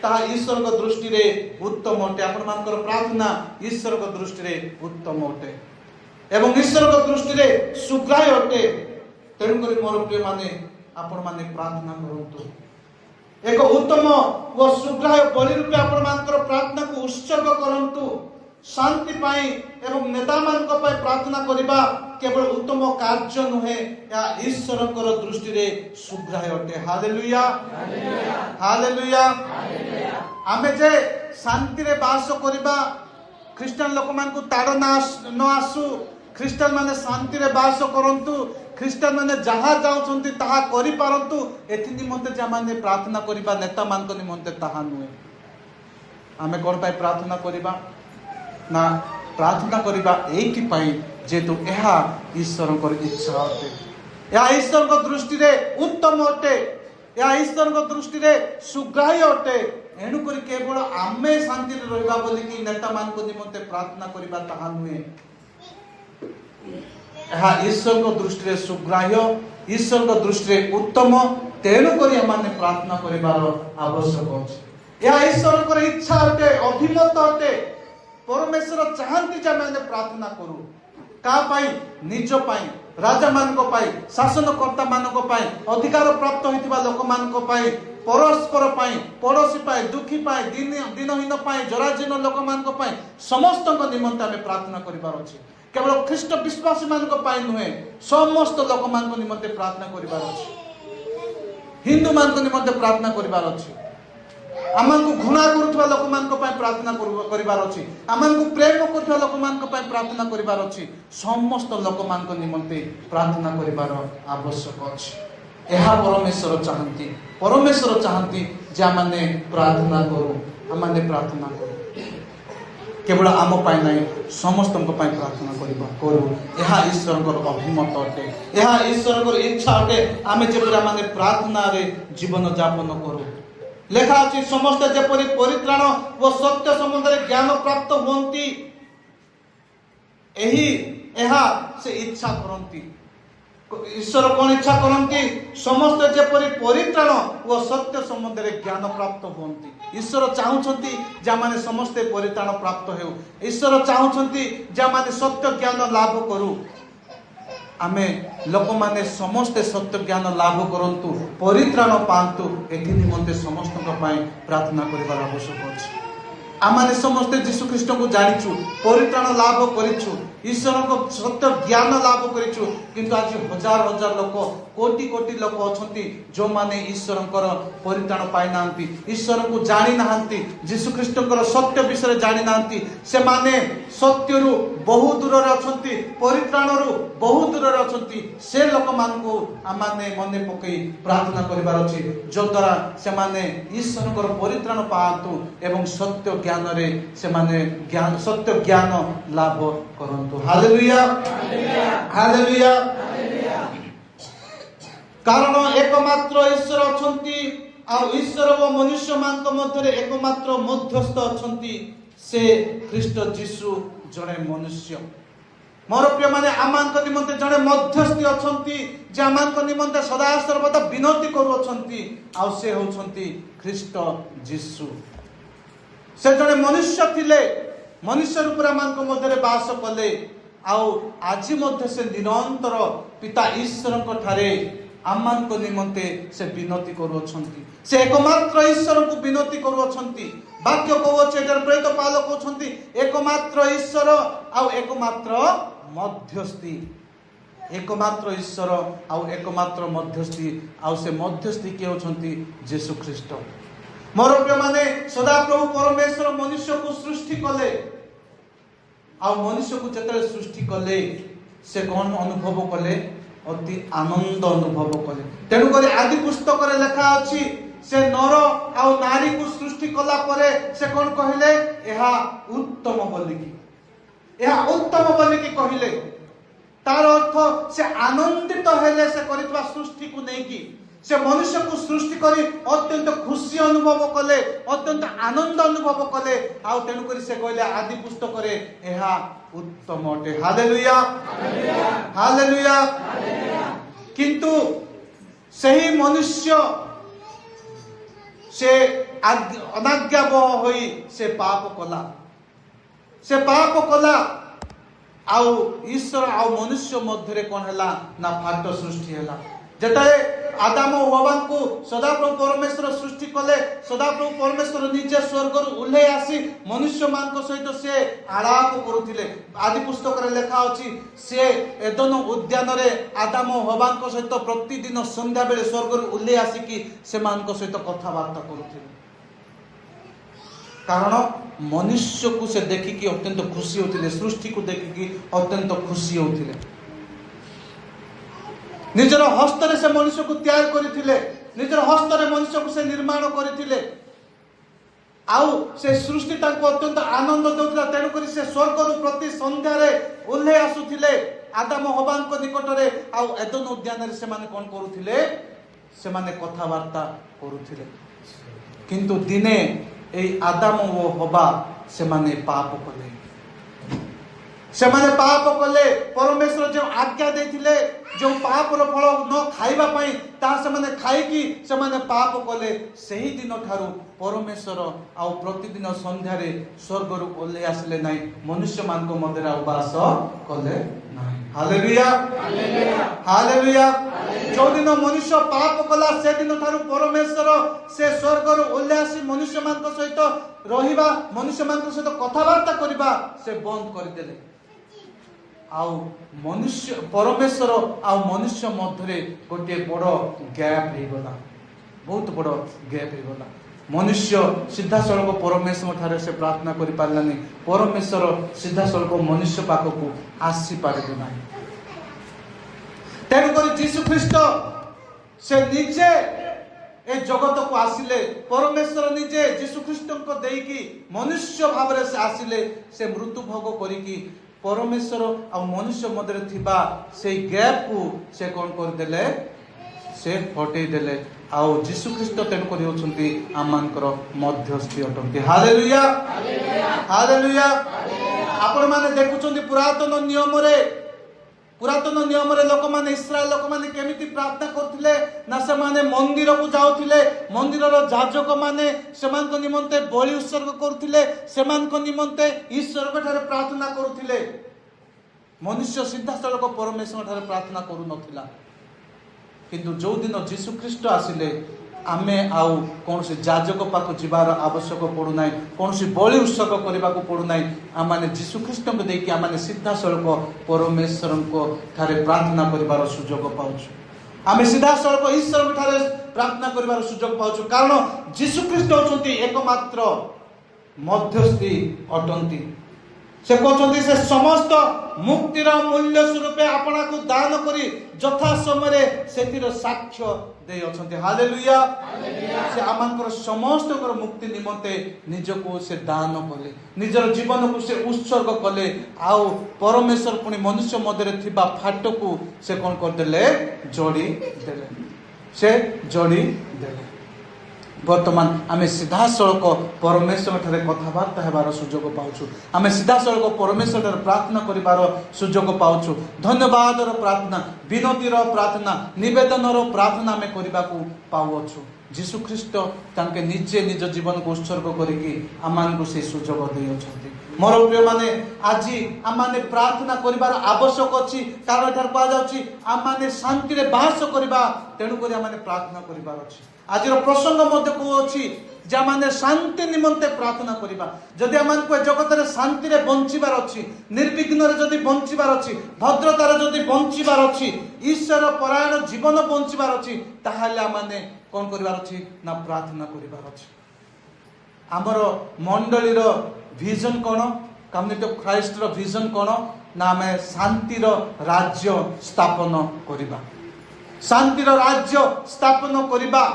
ତାହା ଈଶ୍ୱରଙ୍କ ଦୃଷ୍ଟିରେ ଉତ୍ତମ ଅଟେ। ଆପଣମାନଙ୍କର ପ୍ରାର୍ଥନା ଈଶ୍ୱରଙ୍କ ଦୃଷ୍ଟିରେ ଉତ୍ତମ ଅଟେ ଏବଂ ଈଶ୍ୱରଙ୍କ ଦୃଷ୍ଟିରେ ସୁଗ୍ରାହ୍ୟ ଅଟେ। ତେଣୁକରି ମୋର ପ୍ରିୟମାନେ, ଆପଣମାନେ ପ୍ରାର୍ଥନା କରନ୍ତୁ। ଏକ ଉତ୍ତମ ଓ ସୁଗ୍ରାହ୍ୟ ବଳି ରୂପେ ଆପଣମାନଙ୍କର ପ୍ରାର୍ଥନାକୁ ଉତ୍ସର୍ଗ କରନ୍ତୁ। ଶାନ୍ତି ପାଇଁ ଏବଂ ନେତାମାନଙ୍କ ପାଇଁ ପ୍ରାର୍ଥନା କରିବା କେବଳ ଉତ୍ତମ କାର୍ଯ୍ୟ ନୁହେଁ, ଏହା ଈଶ୍ୱରଙ୍କର ଦୃଷ୍ଟିରେ ସୁଗ୍ରାହ୍ୟ ଅଟେ। Hallelujah, hallelujah. ଆମେ ଯେ ଶାନ୍ତିରେ ବାସ କରିବା, ଖ୍ରୀଷ୍ଟିଆନ ଲୋକମାନଙ୍କୁ ତାଡ଼ ନ ଆସୁ, ଖ୍ରୀଷ୍ଟିଆନ ମାନେ ଶାନ୍ତିରେ ବାସ କରନ୍ତୁ, ଖ୍ରୀଷ୍ଟିଆନ ମାନେ ଯାହା ଚାହୁଁଛନ୍ତି ତାହା କରିପାରନ୍ତୁ, ଏଥି ନିମନ୍ତେ ଯେମାନେ ପ୍ରାର୍ଥନା କରିବା ନେତାମାନଙ୍କ ନିମନ୍ତେ ତାହା ନୁହେଁ। ଆମେ କ'ଣ ପାଇଁ ପ୍ରାର୍ଥନା କରିବା ନା ପ୍ରାର୍ଥନା କରିବା ଏଇଥିପାଇଁ ଯେହେତୁ ଏହା ଈଶ୍ୱରଙ୍କର ଇଚ୍ଛା ଅଟେ, ଏହା ଈଶ୍ୱରଙ୍କ ଦୃଷ୍ଟିରେ ଉତ୍ତମ ଅଟେ, ଏହା ଈଶ୍ୱରଙ୍କ ଦୃଷ୍ଟିରେ ସୁଗ୍ରାହ୍ୟ ଅଟେ। ଏଣୁକରି କେବଳ ଆମେ ଶାନ୍ତିରେ ରହିବା ବୋଲିକି ନେତାମାନଙ୍କ ନିମନ୍ତେ ପ୍ରାର୍ଥନା କରିବା ତାହା ନୁହେଁ। ଏହା ଈଶ୍ୱରଙ୍କ ଦୃଷ୍ଟିରେ ସୁଗ୍ରାହ୍ୟ, ଈଶ୍ୱରଙ୍କ ଦୃଷ୍ଟିରେ ଉତ୍ତମ। ତେଣୁକରି ଏମାନେ ପ୍ରାର୍ଥନା କରିବାର ଆବଶ୍ୟକ ଅଛି। ଏହା ଈଶ୍ୱରଙ୍କର ଇଚ୍ଛା ଅଟେ, ଅଭିମତ ଅଟେ। ପରମେଶ୍ୱର ଚାହାନ୍ତି ଯେ ଆମେ ପ୍ରାର୍ଥନା କରୁ। କାହା ପାଇଁ? ନିଜ ପାଇଁ, ରାଜାମାନଙ୍କ ପାଇଁ, ଶାସନକର୍ତ୍ତା ମାନଙ୍କ ପାଇଁ, ଅଧିକାର ପ୍ରାପ୍ତ ହୋଇଥିବା ଲୋକମାନଙ୍କ ପାଇଁ, ପରସ୍ପର ପାଇଁ, ପଡ଼ୋଶୀ ପାଇଁ, ଦୁଃଖୀ ପାଇଁ, ଦିନହୀନ ପାଇଁ, ଜରାଜୀର୍ଣ୍ଣ ଲୋକମାନଙ୍କ ପାଇଁ, ସମସ୍ତଙ୍କ ନିମନ୍ତେ ଆମେ ପ୍ରାର୍ଥନା କରିବାର ଅଛି। କେବଳ ଖ୍ରୀଷ୍ଟ ବିଶ୍ୱାସୀ ମାନଙ୍କ ପାଇଁ ନୁହେଁ, ସମସ୍ତ ଲୋକମାନଙ୍କ ନିମନ୍ତେ ପ୍ରାର୍ଥନା କରିବାର ଅଛି। ହିନ୍ଦୁ ମାନଙ୍କ ନିମନ୍ତେ ପ୍ରାର୍ଥନା କରିବାର ଅଛି। ଆମକୁ ଘୃଣା କରୁଥିବା ଲୋକମାନଙ୍କ ପାଇଁ ପ୍ରାର୍ଥନା କରିବାର ଅଛି। ଆମକୁ ପ୍ରେମ କରୁଥିବା ଲୋକମାନଙ୍କ ପାଇଁ ପ୍ରାର୍ଥନା କରିବାର ଅଛି। ସମସ୍ତ ଲୋକମାନଙ୍କ ନିମନ୍ତେ ପ୍ରାର୍ଥନା କରିବାର ଆବଶ୍ୟକ ଅଛି। ଏହା ପରମେଶ୍ୱର ଚାହାନ୍ତି। ପରମେଶ୍ୱର ଚାହାନ୍ତି ଯେ ଆମେ ପ୍ରାର୍ଥନା କରୁ, ଆମେ ପ୍ରାର୍ଥନା କରୁ। କେବଳ ଆମ ପାଇଁ ନାହିଁ, ସମସ୍ତଙ୍କ ପାଇଁ ପ୍ରାର୍ଥନା କରୁ। ଏହା ଈଶ୍ୱରଙ୍କର ଅଭିମତ ଅଟେ, ଏହା ଈଶ୍ୱରଙ୍କର ଇଚ୍ଛା ଅଟେ। ଆମେ ଯେପରି ଆମେ ପ୍ରାର୍ଥନାରେ ଜୀବନ ଯାପନ କରୁ। ଲେଖା ଅଛି, ସମସ୍ତେ ଯେପରି ପରିତ୍ରାଣ ଓ ସତ୍ୟ ସମ୍ବନ୍ଧରେ ଜ୍ଞାନ ପ୍ରାପ୍ତ ହୁଅନ୍ତି, ଏହା ସେ ଇଚ୍ଛା କରନ୍ତି। ଈଶ୍ୱର କ'ଣ ଇଚ୍ଛା କରନ୍ତି? ସମସ୍ତେ ଯେପରି ପରିତ୍ରାଣ ଓ ସତ୍ୟ ସମ୍ବନ୍ଧରେ ଜ୍ଞାନ ପ୍ରାପ୍ତ ହୁଅନ୍ତି। ଈଶ୍ୱର ଚାହୁଁଛନ୍ତି ଯେ ଆମେ ସମସ୍ତେ ପରିତ୍ରାଣ ପ୍ରାପ୍ତ ହେଉ। ଈଶ୍ୱର ଚାହୁଁଛନ୍ତି ଯେ ଆମେ ସତ୍ୟ ଜ୍ଞାନ ଲାଭ କରୁ। ଆମେ ଲୋକମାନେ ସମସ୍ତେ ସତ୍ୟ ଜ୍ଞାନ ଲାଭ କରନ୍ତୁ, ପରିତ୍ରାଣ ପାଆନ୍ତୁ, ଏଥି ନିମନ୍ତେ ସମସ୍ତଙ୍କ ପାଇଁ ପ୍ରାର୍ଥନା କରିବାର ଆବଶ୍ୟକ ଅଛି। ଆମେ ସମସ୍ତେ ଯୀଶୁ ଖ୍ରୀଷ୍ଟଙ୍କୁ ଜାଣିଛୁ, ପରିତ୍ରାଣ ଲାଭ କରିଛୁ, ଈଶ୍ୱରଙ୍କ ସତ୍ୟ ଜ୍ଞାନ ଲାଭ କରିଛୁ। କିନ୍ତୁ ଆଜି ହଜାର ହଜାର ଲୋକ, କୋଟି କୋଟି ଲୋକ ଅଛନ୍ତି ଯେଉଁମାନେ ଈଶ୍ୱରଙ୍କର ପରିତ୍ରାଣ ପାଇନାହାନ୍ତି, ଈଶ୍ୱରଙ୍କୁ ଜାଣିନାହାନ୍ତି, ଯୀଶୁ ଖ୍ରୀଷ୍ଟଙ୍କର ସତ୍ୟ ବିଷୟରେ ଜାଣିନାହାନ୍ତି। ସେମାନେ ସତ୍ୟରୁ ବହୁ ଦୂରରେ ଅଛନ୍ତି, ପରିତ୍ରାଣରୁ ବହୁ ଦୂରରେ ଅଛନ୍ତି। ସେ ଲୋକମାନଙ୍କୁ ଆମେ ମନେ ପକାଇ ପ୍ରାର୍ଥନା କରିବାର ଅଛି, ଯଦ୍ୱାରା ସେମାନେ ଈଶ୍ୱରଙ୍କର ପରିତ୍ରାଣ ପାଆନ୍ତୁ ଏବଂ ସତ୍ୟ ଜ୍ଞାନରେ ସେମାନେ ସତ୍ୟ ଜ୍ଞାନ ଲାଭ କରନ୍ତୁ। Hallelujah, hallelujah. କାରଣ ଏକମାତ୍ର ଈଶ୍ୱର ଅଛନ୍ତି, ଆଉ ଈଶ୍ୱର ଓ ମନୁଷ୍ୟମାନଙ୍କ ମଧ୍ୟରେ ଏକମାତ୍ର ମଧ୍ୟସ୍ଥ ଅଛନ୍ତି, ସେ ଖ୍ରୀଷ୍ଟ ଯୀଶୁ ଜଣେ ମନୁଷ୍ୟ। मोर प्रिय माने आमान निमंते जड़े मध्यस्थी अछंती जे आमान निमंते सदा सर्वदा विनती करू अछंती आ से होछंती ख्रीष्ट यीशु। से जड़े मनुष्य थिले, मनुष्य रूप आमान मध्य बास कले आउ आज मध्य से निरंतर पिता ईश्वर ठारे आमान निमंते से विनती करू अछंती। से एकमात्र ईश्वर को विनती करू अछंती। वाक्य कहउछ एटार प्रेरित पाल कहउछंती एकमात्र ईश्वर आउ एकमात्र मध्यस्थी, एकमात्र ईश्वर आउ एकमात्र मध्यस्थी आउ से मध्यस्थी के होछंती यीशु ख्रीष्ट। मोर प्रिय माने सदा प्रभु परमेश्वर मनुष्य को सृष्टि कले आउ मनुष्य को जतले सृष्टि कले से कौन अनुभव कले? अति आनंद अनुभव कले। तेणु करी आदि पुस्तक रे लिखा अछि से नर आउ नारी को सृष्टि कला परे से कौन कहले? एहा उत्तम बोलिकी, एहा उत्तम बोलिकी कहले। तार अर्थ से आनंदित हेले से करितबा सृष्टि को नेकी से मनुष्य को सृष्टि करी अत्यंत खुशी अनुभव कले, अत्यंत आनंद अनुभव कले। आउ तेणु करी से कहले आदि पुस्तक रे एहा उत्तम अटे। Hallelujah, hallelujah. किंतु सही मनुष्य से अनाज्ञाबह होई से पाप कला, से पाप कला आउ ईश्वर आउ मनुष्य मध्य कौन है ना फाट सृष्टि है। जेतले आदाम और हवा को सदाप्रभु परमेश्वर सृष्टि कले, सदाप्रभु परमेश्वर निजे स्वर्ग उल्हे आसी मनुष्य मान सहित से आलाप करुथिले। आदि पुस्तक रे लिखा अछि से एदन उद्यान रे आदाम और हवा सहित प्रतिदिन संध्या बेले स्वर्ग उल्हे आसी कि से मान सहित कथाबार्ता करुथिले। कारण मनुष्य को से देखिकी अत्यंत खुशी होथिले, सृष्टि को देखिकी अत्यंत खुशी होथिले। निजर हस्त से मनुष्य को तैयार करथिले, निजर हस्त रे मनुष्य को से निर्माण करथिले। आउ से सृष्टि ताको अत्यंत आनंद देउथिला। तेणु करी से स्वर्ग रु प्रति संध्या रे उल्हे आसुथिले आदाम हवांक निकट रे। आउ एदन उद्यान रे से माने कोन करूथिले? से माने कथाबार्ता करूथिले। किंतु दिने ए आदाम ओ हवा से माने पाप कले, से माने पाप कले। परमेश्वर जो आज्ञा देथिले जो पाप रो फल न खाइबा पई ता से माने खाइकी से माने पाप कले। सही दिन ठारू परमेश्वर आ प्रतिदिन संध्या रे स्वर्ग रु ओले आसले नाही, मनुष्य मान को मध्य रे वास कले नाही। Hallelujah, hallelujah. जो दिन मनुष्य पाप कला से दिन ठारू परमेश्वर से स्वर्ग रु ओले आसी मनुष्य मान सहित रहिबा, मनुष्य मान सहित कथाबार्ता करिबा से बंद कर देले। आउ मनुष्य परमेश्वर आउ मनुष्य मध्य गोटे बड़ गैप हो गला, बहुत बड़ गैप हो गला। मनुष्य सीधा सड़क परमेश्वर ठारे से प्रार्थना करि पारलानी, परमेश्वर सीधा सड़क मनुष्य पाख को आसी पारे ना। तेणु कर यीशु ख्रीष्ट से निजे ए जगत को आसिले, परमेश्वर निजे यीशु ख्रीष्ट को देकी मनुष्य भाव से आसिले। से मृत्यु भोग करिकी परमेश्वर आ मनुष्य मध्य थिबा से गैप को से कौन कर देले? से हटै देले। आउ यीशु ख्रीष्ट तेणु करी होछंती आमानकर मध्यस्थी अटंती। Hallelujah, hallelujah. आपण माने देखुछंती पुरातन नियम रे, पुरातन नियम रे लोक माने इस्राएल लोक माने केमिति प्रार्थना करथिले ना? से माने मंदिर को जाउथिले, मंदिर रो जाजक माने समान को निमंते बलि उत्सर्ग करथिले, समान को निमंते ईश्वर को ठारे प्रार्थना करुथिले। मनुष्य सीधा सड़क परमेश्वर ठारे प्रार्थना करू नथिला। किंतु जो दिन यीशु ख्रीष्ट आसिले आमे आउ कौन से जाजक पाख जीवार आवश्यक पड़ू ना, कौन से बलि उत्सर्ग करने को पड़ू ना। आम मैंने यीशु ख्रीष्ट को देखिए आम मैंने सीधा सड़क परमेश्वर को ठारे प्रार्थना करिवार सुजोग पाउछु। आम सीधा सड़क ईश्वर ठारे प्रार्थना करिवार सुजोग पाउछु। कारण यीशु ख्रीष्ट होचंती एकमात्र मध्यस्थी अटंती। से कहते से समस्त मुक्तिर मूल्य स्वरूपे आपना को दान करी यथा समय से साक्ष्य दे अछंती। हालेलुया। से आमानकर समस्त मुक्ति निमंते निजको से दान कले, निजर जीवन को से उत्सर्ग कले। आउ परमेश्वर पुणी मनुष्य मध्य थिबा फाट को से कौन कर देले? जोड़ी देले, से जोड़ी देले। बर्तमान आम सीधा सड़क परमेश्वर ठारे कथबार्ता हेबार सुजोग पाउछु आम सीधा सड़क परमेश्वर ठारे प्रार्थना करिवार सुजोग पाउछु धन्यवादर प्रार्थना विनतीर प्रार्थना निवेदनर प्रार्थना आम करबाकू पाउछु जीशु ख्रीष्ट तांके निजे निज जीवन को उत्सर्ग करिकी आमान से सुजोग देइछथि मोर प्रिय माने आज आम माने प्रार्थना करिवार आवश्यक अछि कारण एठार कहा जाउछि आम माने शांति रे बास करिबा तेणु करी आम माने प्रार्थना करिवार अछि आज प्रसंग मध्य को अछि जे माने शांति निमंते प्रार्थना करिबा जदि आम को जगत रे शांति रे बंचिबार अछि निर्विघ्न रे जदि बंचिबार अछि भद्रता रे जदि बंचिबार अछि ईश्वर परायण जीवन बंचिबार अछि ताहाले आम माने कोन करिवार अछि ना प्रार्थना करिवार अछि आमर मंडलीर विजन कोन कम्युनिटी ऑफ क्राइस्ट रो विजन कोन ना आमे शांतिर राज्य स्थापन करिबा शांतिर राज्य स्थापन करिबा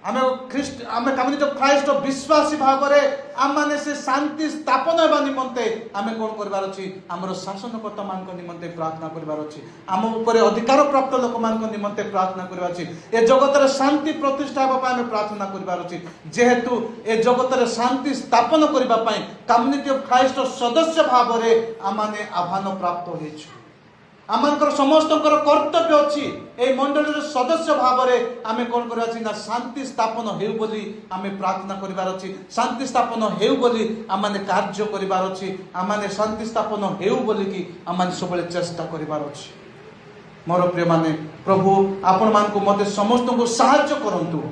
आमे ख्रीस्ट आमे कम्युनिटी ऑफ क्राइस्ट विश्वासी भाव रे आम माने से शांति स्थापन हेबा निमंते आमे कोन करबार अछि हमर शासनकर्ता मान को निमंते प्रार्थना करबार अछि आम ऊपर अधिकार प्राप्त लोक मान को निमंते प्रार्थना करबार अछि ए जगत रे शांति प्रतिष्ठा हेबा पय आमे प्रार्थना करबार अछि जेहेतु ए जगत रे शांति स्थापन करबा पय कम्युनिटी ऑफ क्राइस्ट सदस्य भाव रे आम माने आह्वान प्राप्त होइछु आमंकर समस्त कर्तव्य अच्छी ए मंडली सदस्य भाव में आम कौन कर शांति स्थापन हेउ बोली आमे प्रार्थना करिवार अछि शांति स्थापन हेउ बोली आम माने कार्य करिवार अछि आम माने शांति स्थापन हेउ बोली कि आम माने सबले चेष्टा करिवार अछि मोर प्रिय माने प्रभु आपण मान को मते समस्त को सहाय्य करंतु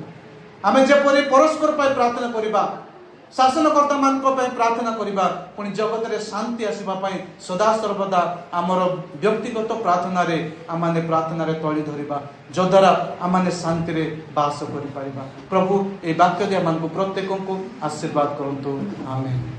आमे जेपरि परस्पर पाई प्रार्थना करिबा शासनकर्ता मान को पाई प्रार्थना करिबा पुनी जगत रे शांति आसीबा पाई सदा सर्वदा आमर व्यक्तिगत प्रार्थना रे आमाने प्रार्थना रे तळी धरिबा जद्वारा आमाने शांति रे वास करि परिबा प्रभु ए वाक्य दे मान को प्रत्येक को आशीर्वाद करंतु आमेन।